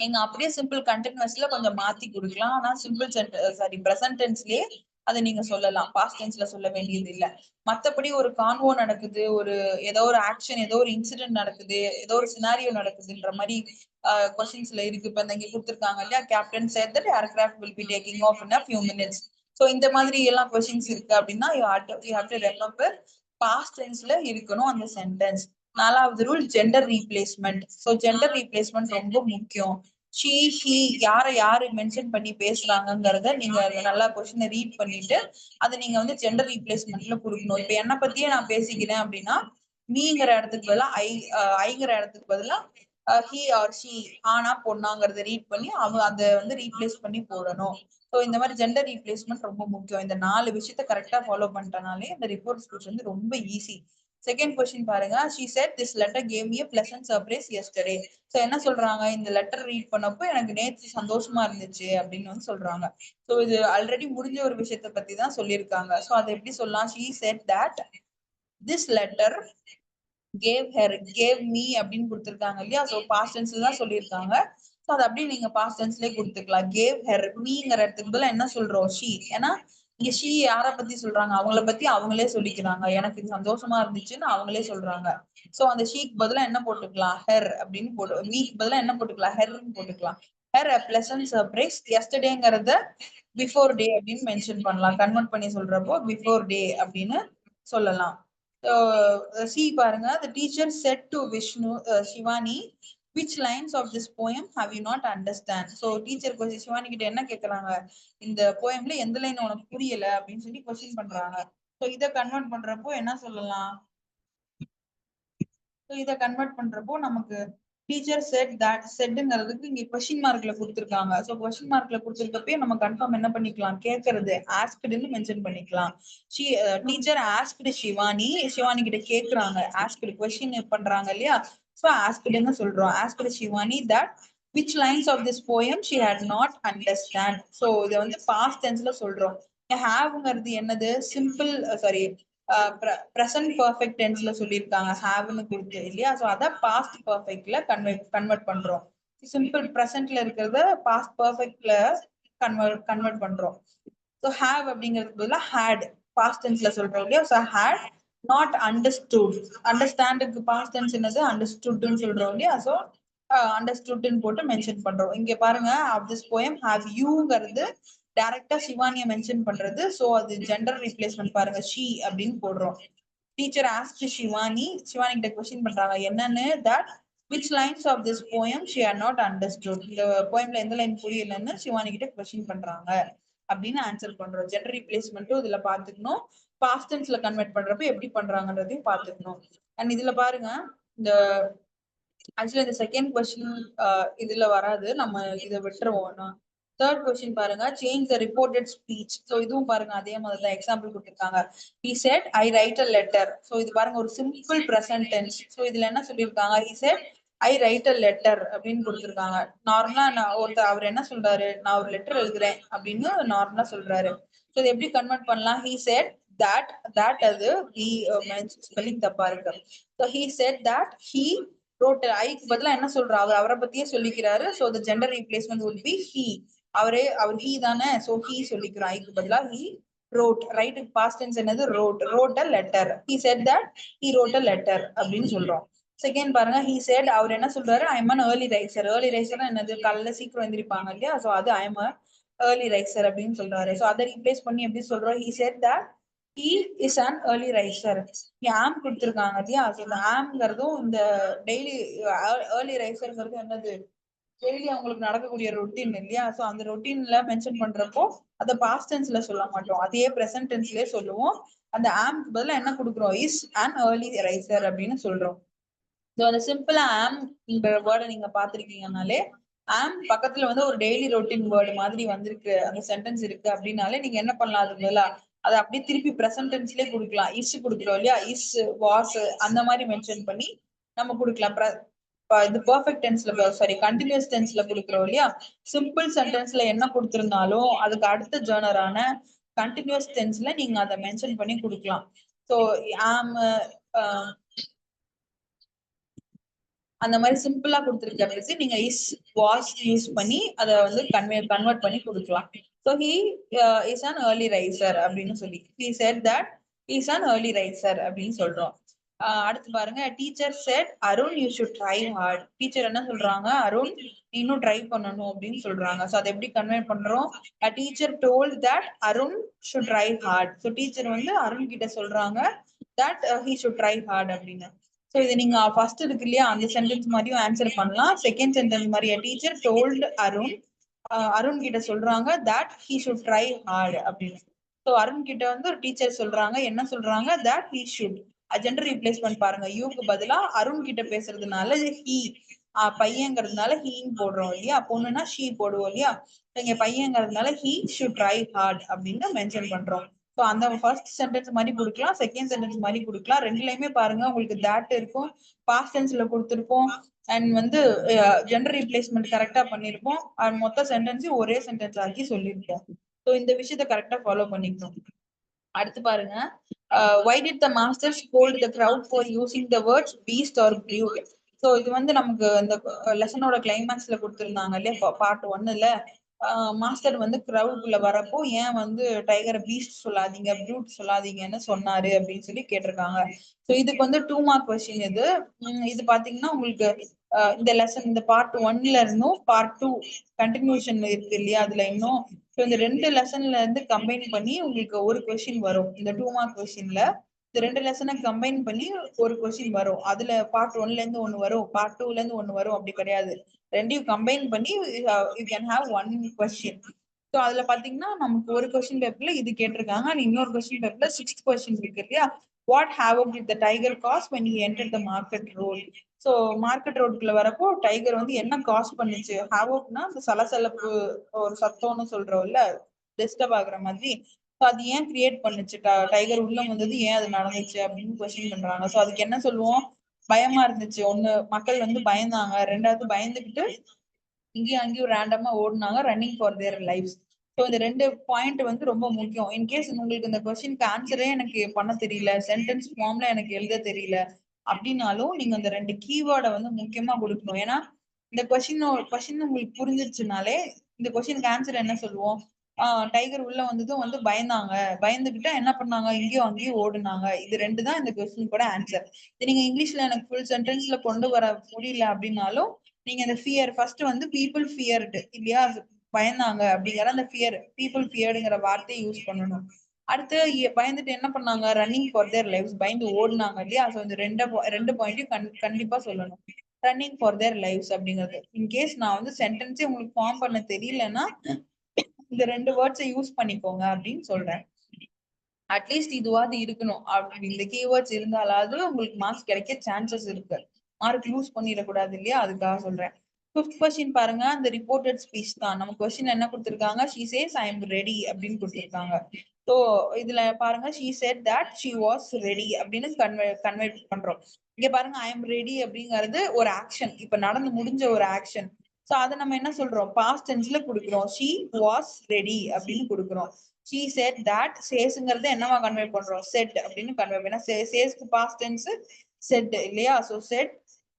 நீங்க அப்படியே சிம்பிள் கண்டினியூஸ்ல கொஞ்சம் மாத்தி கொடுக்கலாம். ஆனா சிம்பிள் பிரசன்ட் டென்ஸ்லயே அதை நீங்க சொல்லலாம். பாஸ்ட் டென்ஸ்ல சொல்ல வேண்டியது இல்ல. மத்தபடி ஒரு கான்வோ நடக்குது, ஒரு ஏதோ ஒரு ஆக்ஷன், ஏதோ ஒரு இன்சிடென்ட் நடக்குது, ஏதோ ஒரு சினாரியோ நடக்குதுன்ற மாதிரி கொஸ்டின்ஸ்ல இருக்கு. இப்ப இங்க கொடுத்துருக்காங்க இல்லையா, captain said that aircraft will be taking off in a few minutes. So இந்த மாதிரி எல்லாம் கொஸ்டின்ஸ் இருக்கு அப்படின்னா you have to remember past டென்ஸ்ல இருக்கணும் அந்த சென்டென்ஸ். நாலாவது rule, gender replacement. So gender replacement ரொம்ப முக்கியம். ஷீ ஹி யாரு மென்ஷன் பண்ணி பேசுறாங்கிறத நீங்க நல்லா கொஸ்டினை ரீட் பண்ணிட்டு அதை நீங்க வந்து ஜெண்டர் ரீப்ளேஸ்மெண்ட்ல கொடுக்கணும். இப்ப என்ன பத்தியே நான் பேசிக்கிறேன் அப்படின்னா மீங்கிற இடத்துக்கு பதிலா ஐங்கிற இடத்துக்கு பதிலா ஹி ஆர் ஷி, ஆனா பொண்ணாங்கிறத ரீட் பண்ணி அதை வந்து ரீப்ளேஸ் பண்ணி போடணும். ஸோ இந்த மாதிரி ஜெண்டர் ரீப்ளேஸ்மெண்ட் ரொம்ப முக்கியம். இந்த 4 விஷயத்த கரெக்டா ஃபாலோ பண்ணிட்டனாலே இந்த ரிப்போர்ட் ஸ்பீச் வந்து ரொம்ப ஈஸி. செகண்ட் கொஸ்டின் பாருங்க. she said this letter gave me a pleasant surprise yesterday. So என்ன சொல்றாங்க? இந்த லெட்டர் ரீட் பண்ணப்போ எனக்கு நேற்று சந்தோஷமா இருந்துச்சு அப்படின்னு வந்து சொல்றாங்க. சோ இது ஆல்ரெடி முடிஞ்ச ஒரு விஷயத்த பத்தி தான் சொல்லியிருக்காங்க. சோ அதை எப்படி சொல்லலாம்? she said that this letter gave me அப்படின்னு கொடுத்திருக்காங்க இல்லையா. சோ பாஸ்ட் டென்ஸ்ல தான் சொல்லியிருக்காங்க. சோ அது அப்படியே நீங்க பாஸ்ட் டென்ஸ்லயே கொடுத்துக்கலாம். gave her, மீங்கிற இடத்துக்கு பதிலா என்ன சொல்றோம்? she. ஏன்னா இங்க she யார பத்தி சொல்றாங்க? அவங்கள பத்தி அவங்களே சொல்லிக்கிறாங்க. எனக்கு இது சந்தோஷமா இருந்துச்சுன்னு அவங்களே சொல்றாங்க. சோ அந்த ஷீக்கு பதிலா என்ன போட்டுக்கலாம்? her அப்படின்னு மீக்கு பதிலா என்ன போட்டுக்கலாம்? herன்னு போட்டுக்கலாம். her a pleasant surprise yesterdayங்கிறத பிஃபோர் டே அப்படின்னு மென்ஷன் பண்ணலாம். கன்வெர்ட் பண்ணி சொல்றப்போ பிஃபோர் டே அப்படின்னு சொல்லலாம். சி பாருங்க. the teacher said to Shivani, which lines of this poem have you not understand? so teacher கொஞ்சம் சிவானி கிட்ட என்ன கேக்குறாங்க? இந்த போயம்ல எந்த லைன் உனக்கு புரியல அப்படின்னு சொல்லி கொஸ்டின் பண்றாங்க. சோ இத கன்வெர்ட் பண்றப்போ என்ன சொல்லலாம்? இதை கன்வெர்ட் பண்றப்போ நமக்கு டீச்சர் செட் தட் செட்ங்கிறதுக்கு இங்க கொஸ்டின் மார்க்ல கொடுத்துருக்காங்க. சோ கொஸ்டின் மார்க்ல கொடுத்துருக்கப்பே நம்ம கன்ஃபார்ம் என்ன பண்ணிக்கலாம்? கேட்கறது ஆஸ்க்டுன்னு மென்ஷன் பண்ணிக்கலாம். டீச்சர் ஆஸ்க்டு சிவானி, சிவானி கிட்ட கேக்குறாங்க. ஆஸ்க்டு கொஸ்டின் பண்றாங்க இல்லையா. சோ ஆஸ்க்டுன்னு சொல்றோம். Asked Shivani that which lines of this poem she had not understand. So இதை வந்து பாஸ்ட் டென்ஸ்ல சொல்றோம். ஹேவ்ங்கிறது என்னது? சிம்பிள் சாரி பிரசன்ட் பர்ஃபெக்ட் டென்ஸ்ல சொல்லியிருக்காங்க ஹேவ்னு கொடுத்து இல்லையா. சோ அத பாஸ்ட் பர்ஃபெக்ட்ல கன்வெர்ட் பண்றோம். சிம்பிள் பிரசன்ட்ல இருக்கிறத பாஸ்ட் பர்ஃபெக்ட்ல கன்வெர்ட் பண்றோம். சோ ஹேவ் அப்படிங்கிறதுக்கு பதிலா ஹேட் பாஸ்ட் டென்ஸ்ல சொல்றோம் இல்லையா. So had not understood. அண்டர்ஸ்டாண்டுக்கு பாஸ்ட் டென்ஸ் என்னது அண்டர்ஸ்டுட்னு சொல்றோம் இல்லையா? சோ அண்டர்ஸ்டுட்னு போட்டு மென்ஷன் பண்றோம். இங்க பாருங்க ஆஃப் திஸ் போயம் ஹேவ் யூங்கிறது டைரக்டா சிவானிய மென்ஷன் பண்றது. சோ அது ஜெண்டர் ரீப்ளேஸ்மெண்ட் பாருங்க ஷீ அப்படின்னு போடுறோம். டீச்சர் ஆஸ்க் ஷிவானி, ஷிவானி கிட்ட கொஸ்டின் பண்றாங்க என்னன்னு, that which lines of this poem she had not understood. இந்த போயம்ல எந்த லைன் புரியலன்னு சிவானி கிட்ட கொஸ்டின் பண்றாங்க அப்படின்னு ஆன்சர் பண்றோம். ஜெண்டர் ரீப்ளேஸ்மெண்ட்டும் இதுல பாத்துக்கணும், பாஸ்ட் டென்ஸ்ல கன்வெர்ட் பண்றப்ப எப்படி பண்றாங்கன்றதையும் பாத்துக்கணும். அண்ட் இதுல பாருங்க இந்த ஆக்சுவலி இந்த செகண்ட் கொஸ்டின் இதுல வராது, நம்ம இதை விட்டுருவோம். தேர்ட் கொஸ்டின் பாருங்க, change the reported speech. So இதுவும் பாருங்க அதே மாதிரி தான் எக்ஸாம்பிள் கொடுத்துருக்காங்க. he said I write a letter. So இது பாருங்க ஒரு சிம்பிள் ப்ரெசன்ட் டென்ஸ். ஸோ இதுல என்ன சொல்லியிருக்காங்க, he said I write a letter அப்படின்னு கொடுத்துருக்காங்க. நார்மலா நான் அவர் என்ன சொல்றாரு, நான் ஒரு லெட்டர் எழுதுறேன் அப்படின்னு நார்மலா சொல்றாரு. ஸோ இது எப்படி கன்வெர்ட் பண்ணலாம், he said that, that அது he ஸ்பெல்லிங் தப்பா இருக்கு. So he said that he wrote. ஐக்கு பதிலா என்ன சொல்றாரு, அவரை பத்தியே சொல்லிக்கிறாரு. So the gender replacement would be he. அவர் he தானே, சோ he சொல்லிக்கிறோம். ஐக்கு பதிலா he wrote. Write past tense என்னது wrote a letter. he said that he wrote a letter அப்படின்னு சொல்றோம். செகண்ட் பாருங்க, he said அவர் என்ன சொல்றாரு, I am an early riser. early riser என்னது, காலையில சீக்கிரம் எந்திரிப்பாங்க இல்லையா? சோ அது I am a early riser அப்படின்னு சொல்றாரு. சோ அதை ரீப்ளேஸ் பண்ணி எப்படி சொல்றோம், he said that he is an early riser. am கொடுத்திருக்காங்க இல்லையா? சோ இந்த amங்கிறதும் இந்த டெய்லி early riserங்கிறது என்னது, டெய்லி அவங்களுக்கு நடக்கக்கூடிய ரொட்டீன் இல்லையா? சோ அந்த ரொட்டீன்ல மென்ஷன் பண்றப்போ அதை பாஸ்ட் டென்ஸ்ல சொல்ல மாட்டோம், அதையே பிரசன்ட் டென்ஸ்லயே சொல்லுவோம். அந்த ஆம்க்கு பதிலா என்ன கொடுக்குறோம், இஸ் அன் ஏர்லி ரைசர் அப்படின்னு சொல்றோம். ஸோ அந்த சிம்பிளா ஆம் இந்த வேர்டை நீங்க பாத்திருக்கீங்கனாலே, ஆம் பக்கத்துல வந்து ஒரு டெய்லி ரொட்டீன் வேர்டு மாதிரி வந்திருக்கு, அந்த சென்டென்ஸ் இருக்கு அப்படின்னாலே நீங்க என்ன பண்ணலாம், அதுக்கு பதிலா அதை அப்படியே திருப்பி பிரசன்ட் டென்ஸ்லயே கொடுக்கலாம். இஸ் கொடுக்குறோம் இல்லையா, இஸ் வாஸ் அந்த மாதிரி மென்ஷன் பண்ணி நம்ம கொடுக்கலாம். இது பெர்ஃபெக்ட் டென்ஸ்ல, சாரி கண்டினியூஸ் டென்ஸ்ல கொடுக்குறோம் இல்லையா? சிம்பிள் சென்டென்ஸ்ல என்ன கொடுத்திருந்தாலும் அதுக்கு அடுத்த ஜர்னரான கண்டினியூஸ் டென்ஸ்ல நீங்க அதை மென்ஷன் பண்ணி கொடுக்கலாம். ஸோ ஆம் அந்த மாதிரி சிம்பிளா கொடுத்துருக்கிறதுக்கு நீங்க இஸ் வாஸ் யூஸ் பண்ணி அதை வந்து கன்வெர்ட் பண்ணி கொடுக்கலாம். So he is an early riser அப்படின்னு சொல்லி he said that he is an early riser அப்படின்னு சொல்றோம். அடுத்து பாருங்க, teacher set Arun you should try heart. Teacher என்ன சொல்றாங்க, அருண் இன்னும் ட்ரை பண்ணணும் அப்படின்னு சொல்றாங்க. ஸோ அதை எப்படி கன்வெர்ட் பண்றோம், teacher told that Arun should try heart. So teacher வந்து அருண் கிட்ட சொல்றாங்க that he should try hard அப்படின்னு. ஸோ இது நீங்க ஃபர்ஸ்ட் இருக்கு இல்லையா, அந்த சென்டென்ஸ் மாதிரியும் ஆன்சர் பண்ணலாம். செகண்ட் சென்டென்ஸ் மாதிரி டீச்சர் டோல்ட் அருண், அருண் கிட்ட சொல்றாங்க that he should try hard அப்படின்னு. ஸோ அருண் கிட்ட வந்து ஒரு டீச்சர் சொல்றாங்க, என்ன சொல்றாங்க, that he should. Gender replacement பாருங்க, யூக்கு பதிலா அருண் கிட்ட பேசுறதுனால he பையங்கிறதுனால ஹீன்னு போடுறோம் இல்லையா, பொண்ணுன்னா ஷீ போடுவோம் இல்லையா? இங்க பையங்கிறதுனால he should try hard அப்படின்னு மென்ஷன் பண்றோம். ஸோ அந்த ஃபர்ஸ்ட் சென்டென்ஸ் மாதிரி கொடுக்கலாம், செகண்ட் சென்டென்ஸ் மாதிரி கொடுக்கலாம். ரெண்டுலயுமே பாருங்க உங்களுக்கு தட் இருக்கும், பாஸ்ட் டென்ஸ்ல கொடுத்துருப்போம், அண்ட் வந்து ஜெண்டர் ரீப்ளேஸ்மெண்ட் கரெக்டா பண்ணிருப்போம், மொத்த சென்டென்ஸையும் ஒரே சென்டென்ஸ் ஆக்கி சொல்லியிருப்போம். ஸோ இந்த விஷயத்த கரெக்டா ஃபாலோ பண்ணிக்கணும். அடுத்து பாருங்க, why did the master scold the crowd for using the words beast or brute. So இது வந்து நமக்கு இந்த லெசனோட கிளைமேக்ஸ்ல கொடுத்துருந்தாங்க இல்லையா, பார்ட் 1ல மாஸ்டர் வந்து கிரவுட்குள்ள வரப்போ ஏன் வந்து டைகரை பீஸ்ட் சொல்லாதீங்க ப்ரூட் சொல்லாதீங்கன்னு சொன்னாரு அப்படின்னு சொல்லி கேட்டிருக்காங்க. ஸோ இதுக்கு வந்து 2 மார்க் கொஸ்டின் இது. இது பாத்தீங்கன்னா உங்களுக்கு இந்த லெசன் இந்த பார்ட் 1ல இருந்தும் பார்ட் 2 கண்டினியூஷன் இருக்கு இல்லையா, அதுல இன்னும் இந்த 2 லெசன்ல இருந்து கம்பைன் பண்ணி உங்களுக்கு ஒரு கொஸ்டின் வரும். இந்த 2 மார்க் கொஸ்டின்ல இந்த 2 லெசனை கம்பைன் பண்ணி ஒரு கொஸ்டின் வரும். அதுல பார்ட் 1ல இருந்து ஒண்ணு வரும், பார்ட் 2ல இருந்து ஒண்ணு வரும், அப்படி கிடையாது. ரெண்டையும் கம்பைன் பண்ணி you can have 1 question. So அதுல பாத்தீங்கன்னா நமக்கு ஒரு கொஸ்டின் பேப்பர்ல இது கேட்டிருக்காங்க, இன்னொரு கொஸ்டின் பேப்பர்ல 6th கொஸ்டின் இருக்கு இல்லையா, what havoc did the tiger cause when he entered the market road. So market ரோடுக்குள்ள வரப்போ டைகர் வந்து என்ன காஸ் பண்ணுச்சு, ஹேவோக்னா அந்த சலசலப்பு ஒரு சத்தம்னு சொல்றோம்ல, டிஸ்டர்ப் ஆகுற மாதிரி. ஸோ அது ஏன் கிரியேட் பண்ணுச்சு, டைகர் உள்ள வந்தது ஏன் அது நடந்துச்சு அப்படின்னு கொஸ்டின் பண்றாங்க. ஸோ அதுக்கு என்ன சொல்லுவோம், பயமா இருந்துச்சு. ஒண்ணு மக்கள் வந்து பயந்தாங்க, ரெண்டாவது பயந்துகிட்டு இங்கேயும் அங்கேயும் ரேண்டமா ஓடுனாங்க, running for their lifes. So இந்த 2 பாயிண்ட் வந்து ரொம்ப முக்கியம். இன்கேஸ் உங்களுக்கு இந்த கொஸ்டினுக்கு ஆன்சரே எனக்கு பண்ண தெரியல, சென்டென்ஸ் ஃபார்ம்ல எனக்கு எழுத தெரியல அப்படின்னாலும் நீங்க இந்த 2 கீவேர்டை வந்து முக்கியமா கொடுக்கணும். ஏன்னா இந்த கொஸ்டின் உங்களுக்கு புரிஞ்சிருச்சுனாலே இந்த கொஸ்டினுக்கு ஆன்சர் என்ன சொல்லுவோம், டைகர் உள்ள வந்ததும் வந்து பயந்தாங்க. பயந்துகிட்டு என்ன பண்ணாங்க, இங்கேயும் அங்கேயும் ஓடுனாங்க. இது 2 தான் இந்த கொஸ்டின் கூட ஆன்சர். இது நீங்க இங்கிலீஷ்ல எனக்கு ஃபுல் சென்டென்ஸ்ல கொண்டு வர முடியல அப்படின்னாலும், நீங்க இந்த ஃபியர் ஃபர்ஸ்ட் வந்து பீப்பிள் ஃபியர்டு இல்லையா? பயந்தாங்க அப்படிங்கிற அந்த ஃபியர் பீப்பிள் ஃபியர்டுங்கிற வார்த்தையை யூஸ் பண்ணணும். அடுத்து பயந்துட்டு என்ன பண்ணாங்க, ரன்னிங் ஃபார் தேர் லைஃப்ஸ் பயந்து ஓடுனாங்க இல்லையா? சோ இந்த 2 பாயிண்ட்டையும் கண்டிப்பா சொல்லணும். ரன்னிங் ஃபார் தேர் லைஃப்ஸ் அப்படிங்கிறது. இன்கேஸ் நான் வந்து சென்டென்ஸே உங்களுக்கு ஃபார்ம் பண்ண தெரியலன்னா இந்த 2 வேர்ட்ஸை யூஸ் பண்ணிக்கோங்க அப்படின்னு சொல்றேன். அட்லீஸ்ட் இதுவாது இருக்கணும். அப்படி இந்த கீவேர்ட்ஸ் இருந்தாலாவது உங்களுக்கு மார்க்ஸ் கிடைக்க சான்சஸ் இருக்கு. மார்க் லூஸ் பண்ணிடக்கூடாது இல்லையா? அதுக்காக சொல்றேன். 5th கொஸ்டின் பாருங்க. அந்த ரிப்போர்ட்டட் ஸ்பீச் தான். நம்ம கொஸ்டின் என்ன கொடுத்திருக்காங்க? She says I am ready அப்படின்னு கொடுத்திருக்காங்க. சோ இதுல பாருங்க, she said that she was ready அப்படின்னு கன்வே பண்றோம். இங்க பாருங்க, ஐ எம் ரெடி அப்படிங்கிறது ஒரு ஆக்ஷன். இப்ப நடந்து முடிஞ்ச ஒரு ஆக்ஷன். சோ அதை நம்ம என்ன சொல்றோம்? பாஸ்ட் டென்ஸ்ல கொடுக்கிறோம். ஷீ வாஸ் ரெடி அப்படின்னு கொடுக்கிறோம். ஷீ செட் தட் சேஸ்ங்கிறது என்னவா கன்வே பண்றோம்? செட் அப்படின்னு கன்வே பண்ணா சேஸ்க்கு பாஸ்ட் டென்ஸ் செட் இல்லையா? So set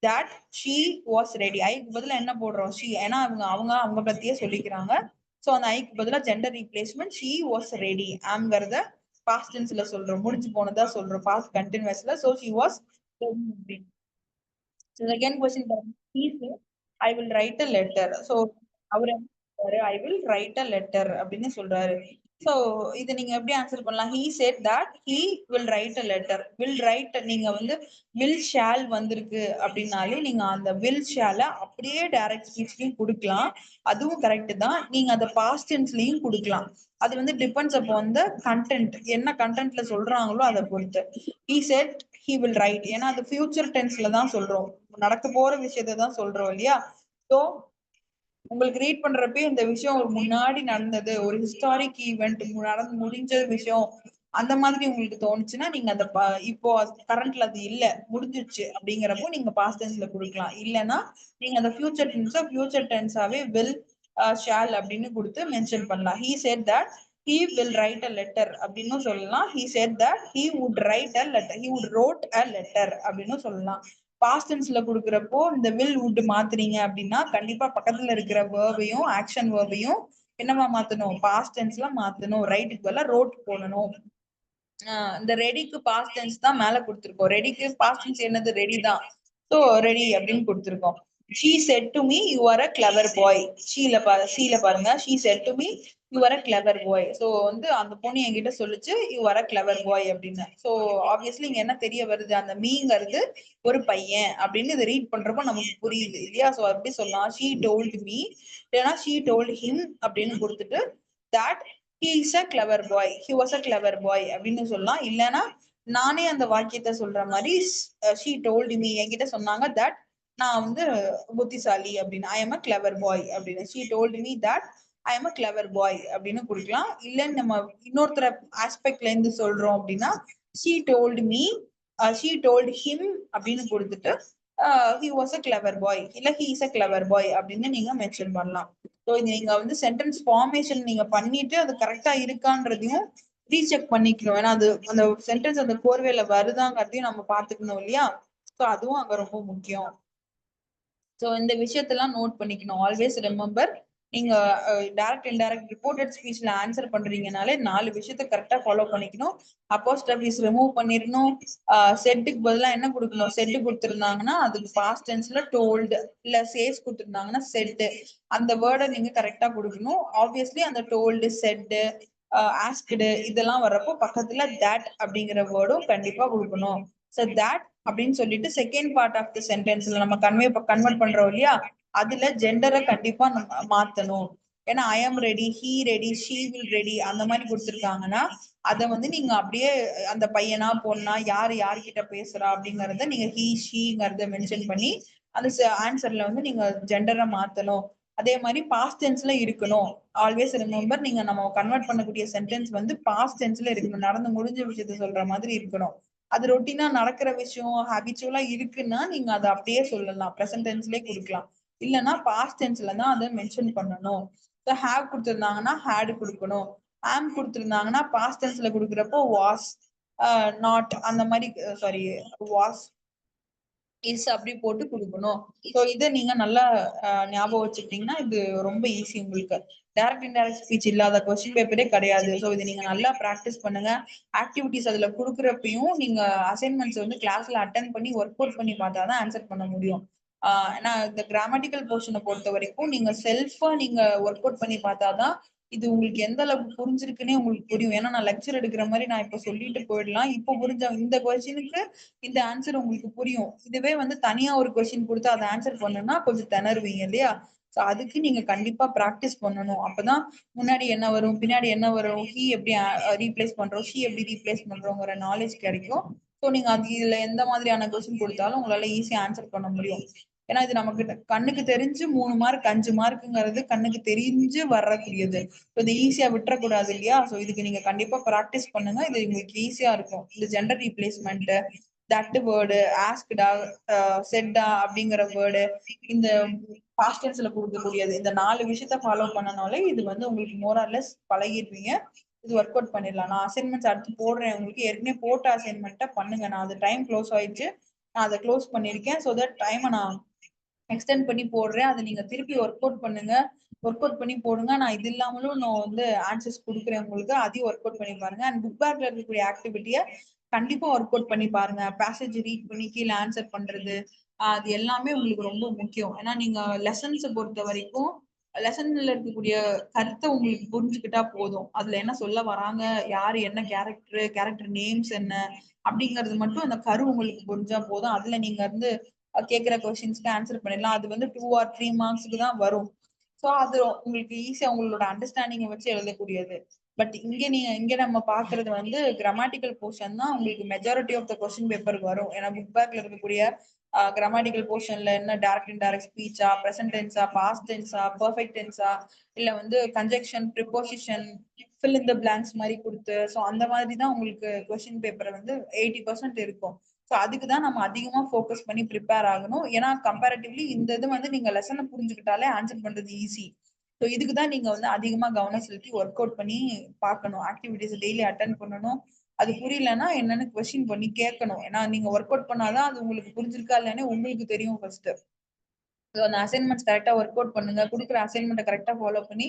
that she was ready. ஐக்கு பதிலா என்ன போடுறோம்? ஷீ. ஏன்னா அவங்க பத்தியே சொல்லிக்கிறாங்க. சோ அந்த ஐக்கு பதிலா gender replacement she was ready. ஆம்ங்கிறத பாஸ்ட் டென்ஸ்ல சொல்றோம். முடிஞ்சு போனதா சொல்றோம். பாஸ்ட் கண்டினியூஸ்ல. So she was ready. Second question பாருங்க. He said, I will write a letter. So அவர் என்ன சொல்றாரு? I will write a letter அப்படின்னு சொல்றாரு. சோ இது நீங்க எப்படி ஆன்சர் பண்ணலாம்? He said that he will write a letter. Will write நீங்க வந்து will shall வந்திருக்கு அப்படின்னாலே நீங்க அந்த will shall அப்படியே டைரக்ட் ஸ்பீச்லயும் கொடுக்கலாம். அதுவும் கரெக்ட் தான். நீங்க அந்த பாஸ்ட் டென்ஸ்லயும் கொடுக்கலாம். அது வந்து டிபெண்ட்ஸ் அப்பான் த கண்டென்ட். என்ன கண்டென்ட்ல சொல்றாங்களோ அதை பொறுத்து. He said he will write. ஏன்னா அது ஃபியூச்சர் டென்ஸ்ல தான் சொல்றோம். நடக்க போற விஷயத்தை தான் சொல்றோம் இல்லையா? சோ உங்களுக்கு ரீட் பண்றப்ப இந்த விஷயம் ஒரு முன்னாடி நடந்தது, ஒரு ஹிஸ்டாரிக் ஈவெண்ட் நடந்து முடிஞ்ச விஷயம் அந்த மாதிரி உங்களுக்கு தோணுச்சுன்னா நீங்க அந்த இப்போ கரண்ட்ல அது இல்ல, முடிஞ்சிருச்சு அப்படிங்கிறப்போ நீங்க பாஸ்ட் டென்ஸ்ல கொடுக்கலாம். இல்லைன்னா நீங்க அந்த ஃபியூச்சர் டென்ஸாவே வில் ஷால் அப்படின்னு கொடுத்து மென்ஷன் பண்ணலாம். he said that he will write a letter அப்படின்னு சொல்லலாம். he said that he would write a letter. he would wrote a letter அப்படின்னு சொல்லலாம். பாஸ்ட் டென்ஸ்ல கொடுக்குறப்போ இந்த வில் வுட் மாத்துறீங்க அப்படின்னா கண்டிப்பா பக்கத்துல இருக்கிற வேர்பையும் ஆக்ஷன் வேர்பையும் என்னவா மாத்தணும்? பாஸ்ட் டென்ஸ்ல மாத்தணும். ரைட்டுக்கு பதிலா ரோட் போடணும். இந்த ரெடிக்கு பாஸ்ட் டென்ஸ் தான் மேல கொடுத்திருக்கோம். ரெடிக்கு பாஸ்ட் டென்ஸ் என்னது? ரெடி தான். சோ ரெடி அப்படின்னு கொடுத்திருக்கோம். she said to me you are a clever boy. சீல பாருங்க. she said to me you are a clever boy. So வந்து அந்த பொண்ணு என்கிட்ட சொல்லுச்சு you are a clever boy அப்படின்னு. சோ ஆப்வியஸ்லி இங்க என்ன தெரிய வருது? அந்த மீங்கிறது ஒரு பையன் அப்படின்னு இதை ரீட் பண்றப்போ நமக்கு புரியுது இல்லையா? சோ அப்படி சொல்லலாம். she told me இல்லைன்னா she told him அப்படின்னு கொடுத்துட்டு that he is a clever boy. he was a clever boy அப்படின்னு சொல்லலாம். இல்லைன்னா நானே அந்த வாக்கியத்தை சொல்ற மாதிரி she told me என்கிட்ட சொன்னாங்க that நான் வந்து புத்திசாலி அப்படின்னு. I am a clever boy அப்படின்னு. she told me that I am a clever boy அப்படின்னு கொடுக்கலாம். இல்லன்னு நம்ம இன்னொருத்தர ஆஸ்பெக்ட்ல இருந்து சொல்றோம் அப்படின்னா she told me she told him அப்படின்னு கொடுத்துட்டு he was a clever boy இல்ல he is a clever boy அப்படின்னு நீங்க மென்ஷன் பண்ணலாம். ஸோ நீங்க வந்து சென்டென்ஸ் ஃபார்மேஷன் நீங்க பண்ணிட்டு அது கரெக்டா இருக்கான்றதையும் ரீசெக் பண்ணிக்கணும். ஏன்னா அது அந்த சென்டென்ஸ் அந்த கோர்வேல வருதாங்கிறதையும் நம்ம பாத்துக்கணும் இல்லையா? ஸோ அதுவும் அங்க ரொம்ப முக்கியம். சோ இந்த விஷயத்தெல்லாம் நோட் பண்ணிக்கணும். ஆல்வேஸ் ரிமெம்பர், நீங்க டைரக்ட் இன்டைரக்ட் ரிப்போர்ட்டட் ஸ்பீச்ல ஆன்சர் பண்றீங்கனாலே 4 விஷயத்த கரெக்டா ஃபாலோ பண்ணிக்கணும். அப்போஸ்ட்ரோபிஸ் ரிமூவ் பண்ணிடணும். செட்டுக்கு பதிலா என்ன கொடுக்கணும்? செட்டு கொடுத்திருந்தாங்கன்னா அதுக்கு பாஸ்ட் டென்ஸ்ல டோல்டு, இல்ல சேஸ் கொடுத்திருந்தாங்கன்னா செட்டு, அந்த வேர்டை நீங்க கரெக்டா கொடுக்கணும். ஆப்வியஸ்லி அந்த டோல்டு, செட்டு, ஆஸ்க்டு இதெல்லாம் வர்றப்போ பக்கத்துல தட் அப்படிங்கிற வேர்டும் கண்டிப்பா கொடுக்கணும். சோ தட் அப்படின்னு சொல்லிட்டு செகண்ட் பார்ட் ஆஃப் த சென்டென்ஸ்ல நம்ம கன்வெர்ட் பண்றோம் இல்லையா? அதுல ஜெண்டரை கண்டிப்பா நம்ம மாத்தணும். ஏன்னா I am ready, he ready, she will ready அந்த மாதிரி கொடுத்துருக்காங்கன்னா அதை வந்து நீங்க அப்படியே அந்த பையனா பொண்ணா யார்கிட்ட பேசுறா அப்படிங்கறத நீங்க ஹீ ஷீங்கிறத மென்ஷன் பண்ணி அந்த ஆன்சர்ல வந்து நீங்க ஜெண்டரை மாத்தணும். அதே மாதிரி பாஸ்ட் டென்ஸ்ல இருக்கணும். ஆல்வேஸ் ரிமெம்பர், நீங்க நம்ம கன்வெர்ட் பண்ணக்கூடிய சென்டென்ஸ் வந்து பாஸ்ட் டென்ஸ்ல இருக்கணும். நடந்து முடிஞ்ச விஷயத்த சொல்ற மாதிரி இருக்கணும். அது ரொட்டீனா நடக்கிற விஷயம், ஹாபிச்சுவலா இருக்குன்னா நீங்க அதை அப்படியே சொல்லலாம், பிரசன்ட் டென்ஸ்லயே கொடுக்கலாம். இல்லைன்னா பாஸ்ட் டென்ஸ்ல தான் அதை மென்ஷன் பண்ணணும். ஹேவ் கொடுத்திருந்தாங்கன்னா ஹேட் கொடுக்கணும். ஆம் கொடுத்திருந்தாங்கன்னா பாஸ்ட் டென்ஸ்ல கொடுக்குறப்போ வாஸ், நாட் அந்த மாதிரி, சாரி வாஸ் இஸ் அப்படி போட்டு குடுக்கணும். சோ இத நீங்க நல்லா ஞாபகம் வச்சுக்கிட்டீங்கன்னா, இது ரொம்ப ஈஸி உங்களுக்கு. டைரக்ட், இன்டைரக்ட் ஸ்பீச் இல்லாத கொஸ்டின் பேப்பரே கிடையாது. சோ இத நீங்க நல்லா பிராக்டிஸ் பண்ணுங்க. ஆக்டிவிட்டீஸ் அதுல குடுக்குறப்பயும் நீங்க அசைன்மென்ட்ஸ் வந்து கிளாஸ்ல அட்டெண்ட் பண்ணி ஒர்க் அவுட் பண்ணி பார்த்தா தான் ஆன்சர் பண்ண முடியும். ஏன்னா இந்த கிராமட்டிக்கல் போர்ஷன பொறுத்தவரைக்கும் நீங்க செல்ஃபா நீங்க ஒர்க் அவுட் பண்ணி பார்த்தா தான், இது உங்களுக்கு எந்த அளவுக்கு புரிஞ்சிருக்குன்னே உங்களுக்கு புரியும். ஏன்னா நான் லெக்சர் எடுக்கிற மாரி நான் இப்ப சொல்லிட்டு போயிடலாம். இப்ப புரிஞ்ச இந்த கொஸ்டினுக்கு இந்த ஆன்சர் உங்களுக்கு புரியும். இதுவே வந்து தனியா ஒரு கொஸ்டின் குடுத்து அத ஆன்சர் பண்ணணும்னா கொஞ்சம் திணறுவீங்க இல்லையா? சோ அதுக்கு நீங்க கண்டிப்பா பிராக்டிஸ் பண்ணணும். அப்பதான் முன்னாடி என்ன வரும், பின்னாடி என்ன வரும், ஹி எப்படி ரீப்ளேஸ் பண்றோம், ஷி எப்படி ரீப்ளேஸ் பண்றோங்கிற நாலேட்ஜ் கிடைக்கும். சோ நீங்க அது இதுல எந்த மாதிரியான கொஸ்டின் குடுத்தாலும் உங்களால ஈஸியா ஆன்சர் பண்ண முடியும். ஏன்னா இது நமக்கு கண்ணுக்கு தெரிஞ்சு 3 மார்க் 5 மார்க்குங்கிறது கண்ணுக்கு தெரிஞ்சு வரக்கூடியது. இது ஈஸியா விட்டுறக்கூடாது இல்லையா? சோ இதுக்கு நீங்க கண்டிப்பா பிராக்டிஸ் பண்ணுங்க. இது உங்களுக்கு ஈஸியா இருக்கும். இந்த ஜெண்டர் ரீப்ளேஸ்மென்ட், தட் வேர்டு, ஆஸ்க்டா, செட்டா அப்படிங்கிற வேர்டு, இந்த பாஸ்ட் டென்ஸ்ல குடுக்கக்கூடியது. இந்த 4 விஷயத்த ஃபாலோ பண்ணனாலே இது வந்து உங்களுக்கு மோர் ஆர் லெஸ் பழகிருவீங்க. இது ஒர்க் அவுட் பண்ணிடலாம். நான் அசைன்மென்ட்ஸ் அடுத்து போடுறேன் உங்களுக்கு. ஏற்கனவே போட்ட அசைன்மென்ட்ட பண்ணுங்க. நான் அது டைம் க்ளோஸ் ஆயிடுச்சு. நான் அத க்ளோஸ் பண்ணியிருக்கேன். சோ தட் டைம நான் எக்ஸ்டெண்ட் பண்ணி போடுறேன். அத நீங்க திருப்பி ஒர்க் அவுட் பண்ணுங்க. ஒர்க் அவுட் பண்ணி போடுங்க. நான் இது இல்லாமலும் நான் வந்து ஆன்சர்ஸ் குடுக்குறேன் உங்களுக்கு. அதையும் ஒர்க் அவுட் பண்ணி பாருங்க. அண்ட் புக் பேக்ல இருக்கக்கூடிய ஆக்டிவிட்டிய கண்டிப்பா ஒர்க் அவுட் பண்ணி பாருங்க. பேசேஜ் ரீட் பண்ணி கீழ ஆன்சர் பண்றது. அது எல்லாமே உங்களுக்கு ரொம்ப முக்கியம். ஏன்னா நீங்க லெசன்ஸ பொறுத்தவரைக்கும், லெசன்ல இருக்கக்கூடிய கருத்த உங்களுக்கு புரிஞ்சுக்கிட்டா போதும். அதுல என்ன சொல்ல வராங்க, யாரு என்ன கேரக்டர், கேரக்டர் நேம்ஸ் என்ன, அப்படிங்கிறது மட்டும் அந்த கரு உங்களுக்கு புரிஞ்சா போதும். அதுல நீங்க வந்து கேட்கிற கொஸ்டின்ஸ்க்கு ஆன்சர் பண்ணிடலாம். அது வந்து 2 ஆர் 3 மார்க்ஸ்க்கு தான் வரும். சோ அது உங்களுக்கு ஈஸியா உங்களோட அண்டர்ஸ்டாண்டிங்க வச்சு எழுதக்கூடியது. பட் இங்க நம்ம பார்க்கிறது வந்து கிராமட்டிக்கல் போர்ஷன் தான் உங்களுக்கு majority of the question paper வரும். ஏன்னா புக் பேக்ல இருக்கக்கூடிய கிராமட்டிக்கல் போர்ஷன்ல என்ன டைரக்ட், இன்டைரக்ட் ஸ்பீச்சா, பிரசன்ட் டென்ஸா, பாஸ்ட் டென்ஸா, பெர்ஃபெக்ட் டென்ஸா, இல்ல வந்து conjunction, preposition, fill in the blanks மாரி குடுத்து, சோ அந்த மாதிரி தான் உங்களுக்கு கொஸ்டின் பேப்பர் வந்து 80% இருக்கும். சோ அதுக்கு தான் நம்ம அதிகமா ஃபோக்கஸ் பண்ணி பிரிப்பேர் ஆகணும். ஏன்னா கம்பேரிட்டிவ்லி இந்த இது வந்து நீங்க லெசன புரிஞ்சுக்கிட்டாலே ஆன்சர் பண்றது ஈஸி. சோ இதுக்கு தான் நீங்க வந்து அதிகமா கவனம் செலுத்தி ஒர்க் அவுட் பண்ணி பார்க்கணும். ஆக்டிவிட்டீஸ் டெய்லி அட்டெண்ட் பண்ணணும். அது புரியலன்னா என்னன்னு கொஸ்டின் பண்ணி கேட்கணும். ஏன்னா நீங்க ஒர்க் அவுட் பண்ணா தான் அது உங்களுக்கு புரிஞ்சிருக்கா இல்லையான்னு உங்களுக்கு தெரியும் ஃபர்ஸ்ட். சோ அந்த அசைன்மென்ட்ஸ் கரெக்ட்டா ஒர்க் அவுட் பண்ணுங்க. குடுக்குற அசைன்மென்ட்ட கரெக்ட்டா ஃபாலோ பண்ணி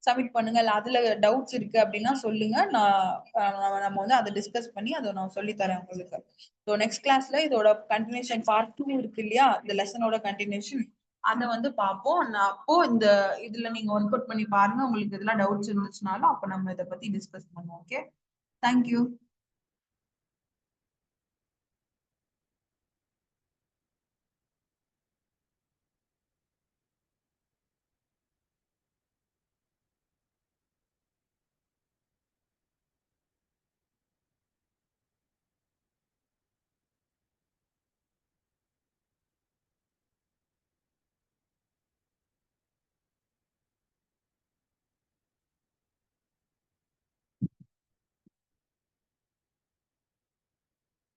சப்மிட் பண்ணுங்க. இல்ல அதுல டவுட்ஸ் இருக்கு அப்டின்னா சொல்லுங்க. நான் நம்ம வந்து அத டிஸ்கஸ் பண்ணி அத நான் சொல்லி தரேன் உங்களுக்கு. சோ நெக்ஸ்ட் கிளாஸ்ல இதோட கன்டினியூஷன் பார்ட் 2 இருக்கு இல்லையா? இந்த லெசனோட கன்டினியூஷன் அத வந்து பார்ப்போம். நான் அப்போ இந்த இதுல நீங்க ஒர்க் அவுட் பண்ணி பாருங்க. உங்களுக்கு எதெல்லாம் டவுட்ஸ் இருந்துச்சுனாலும் அப்ப நம்ம இத பத்தி டிஸ்கஸ் பண்ணுவோம். ஓகே. Thank you.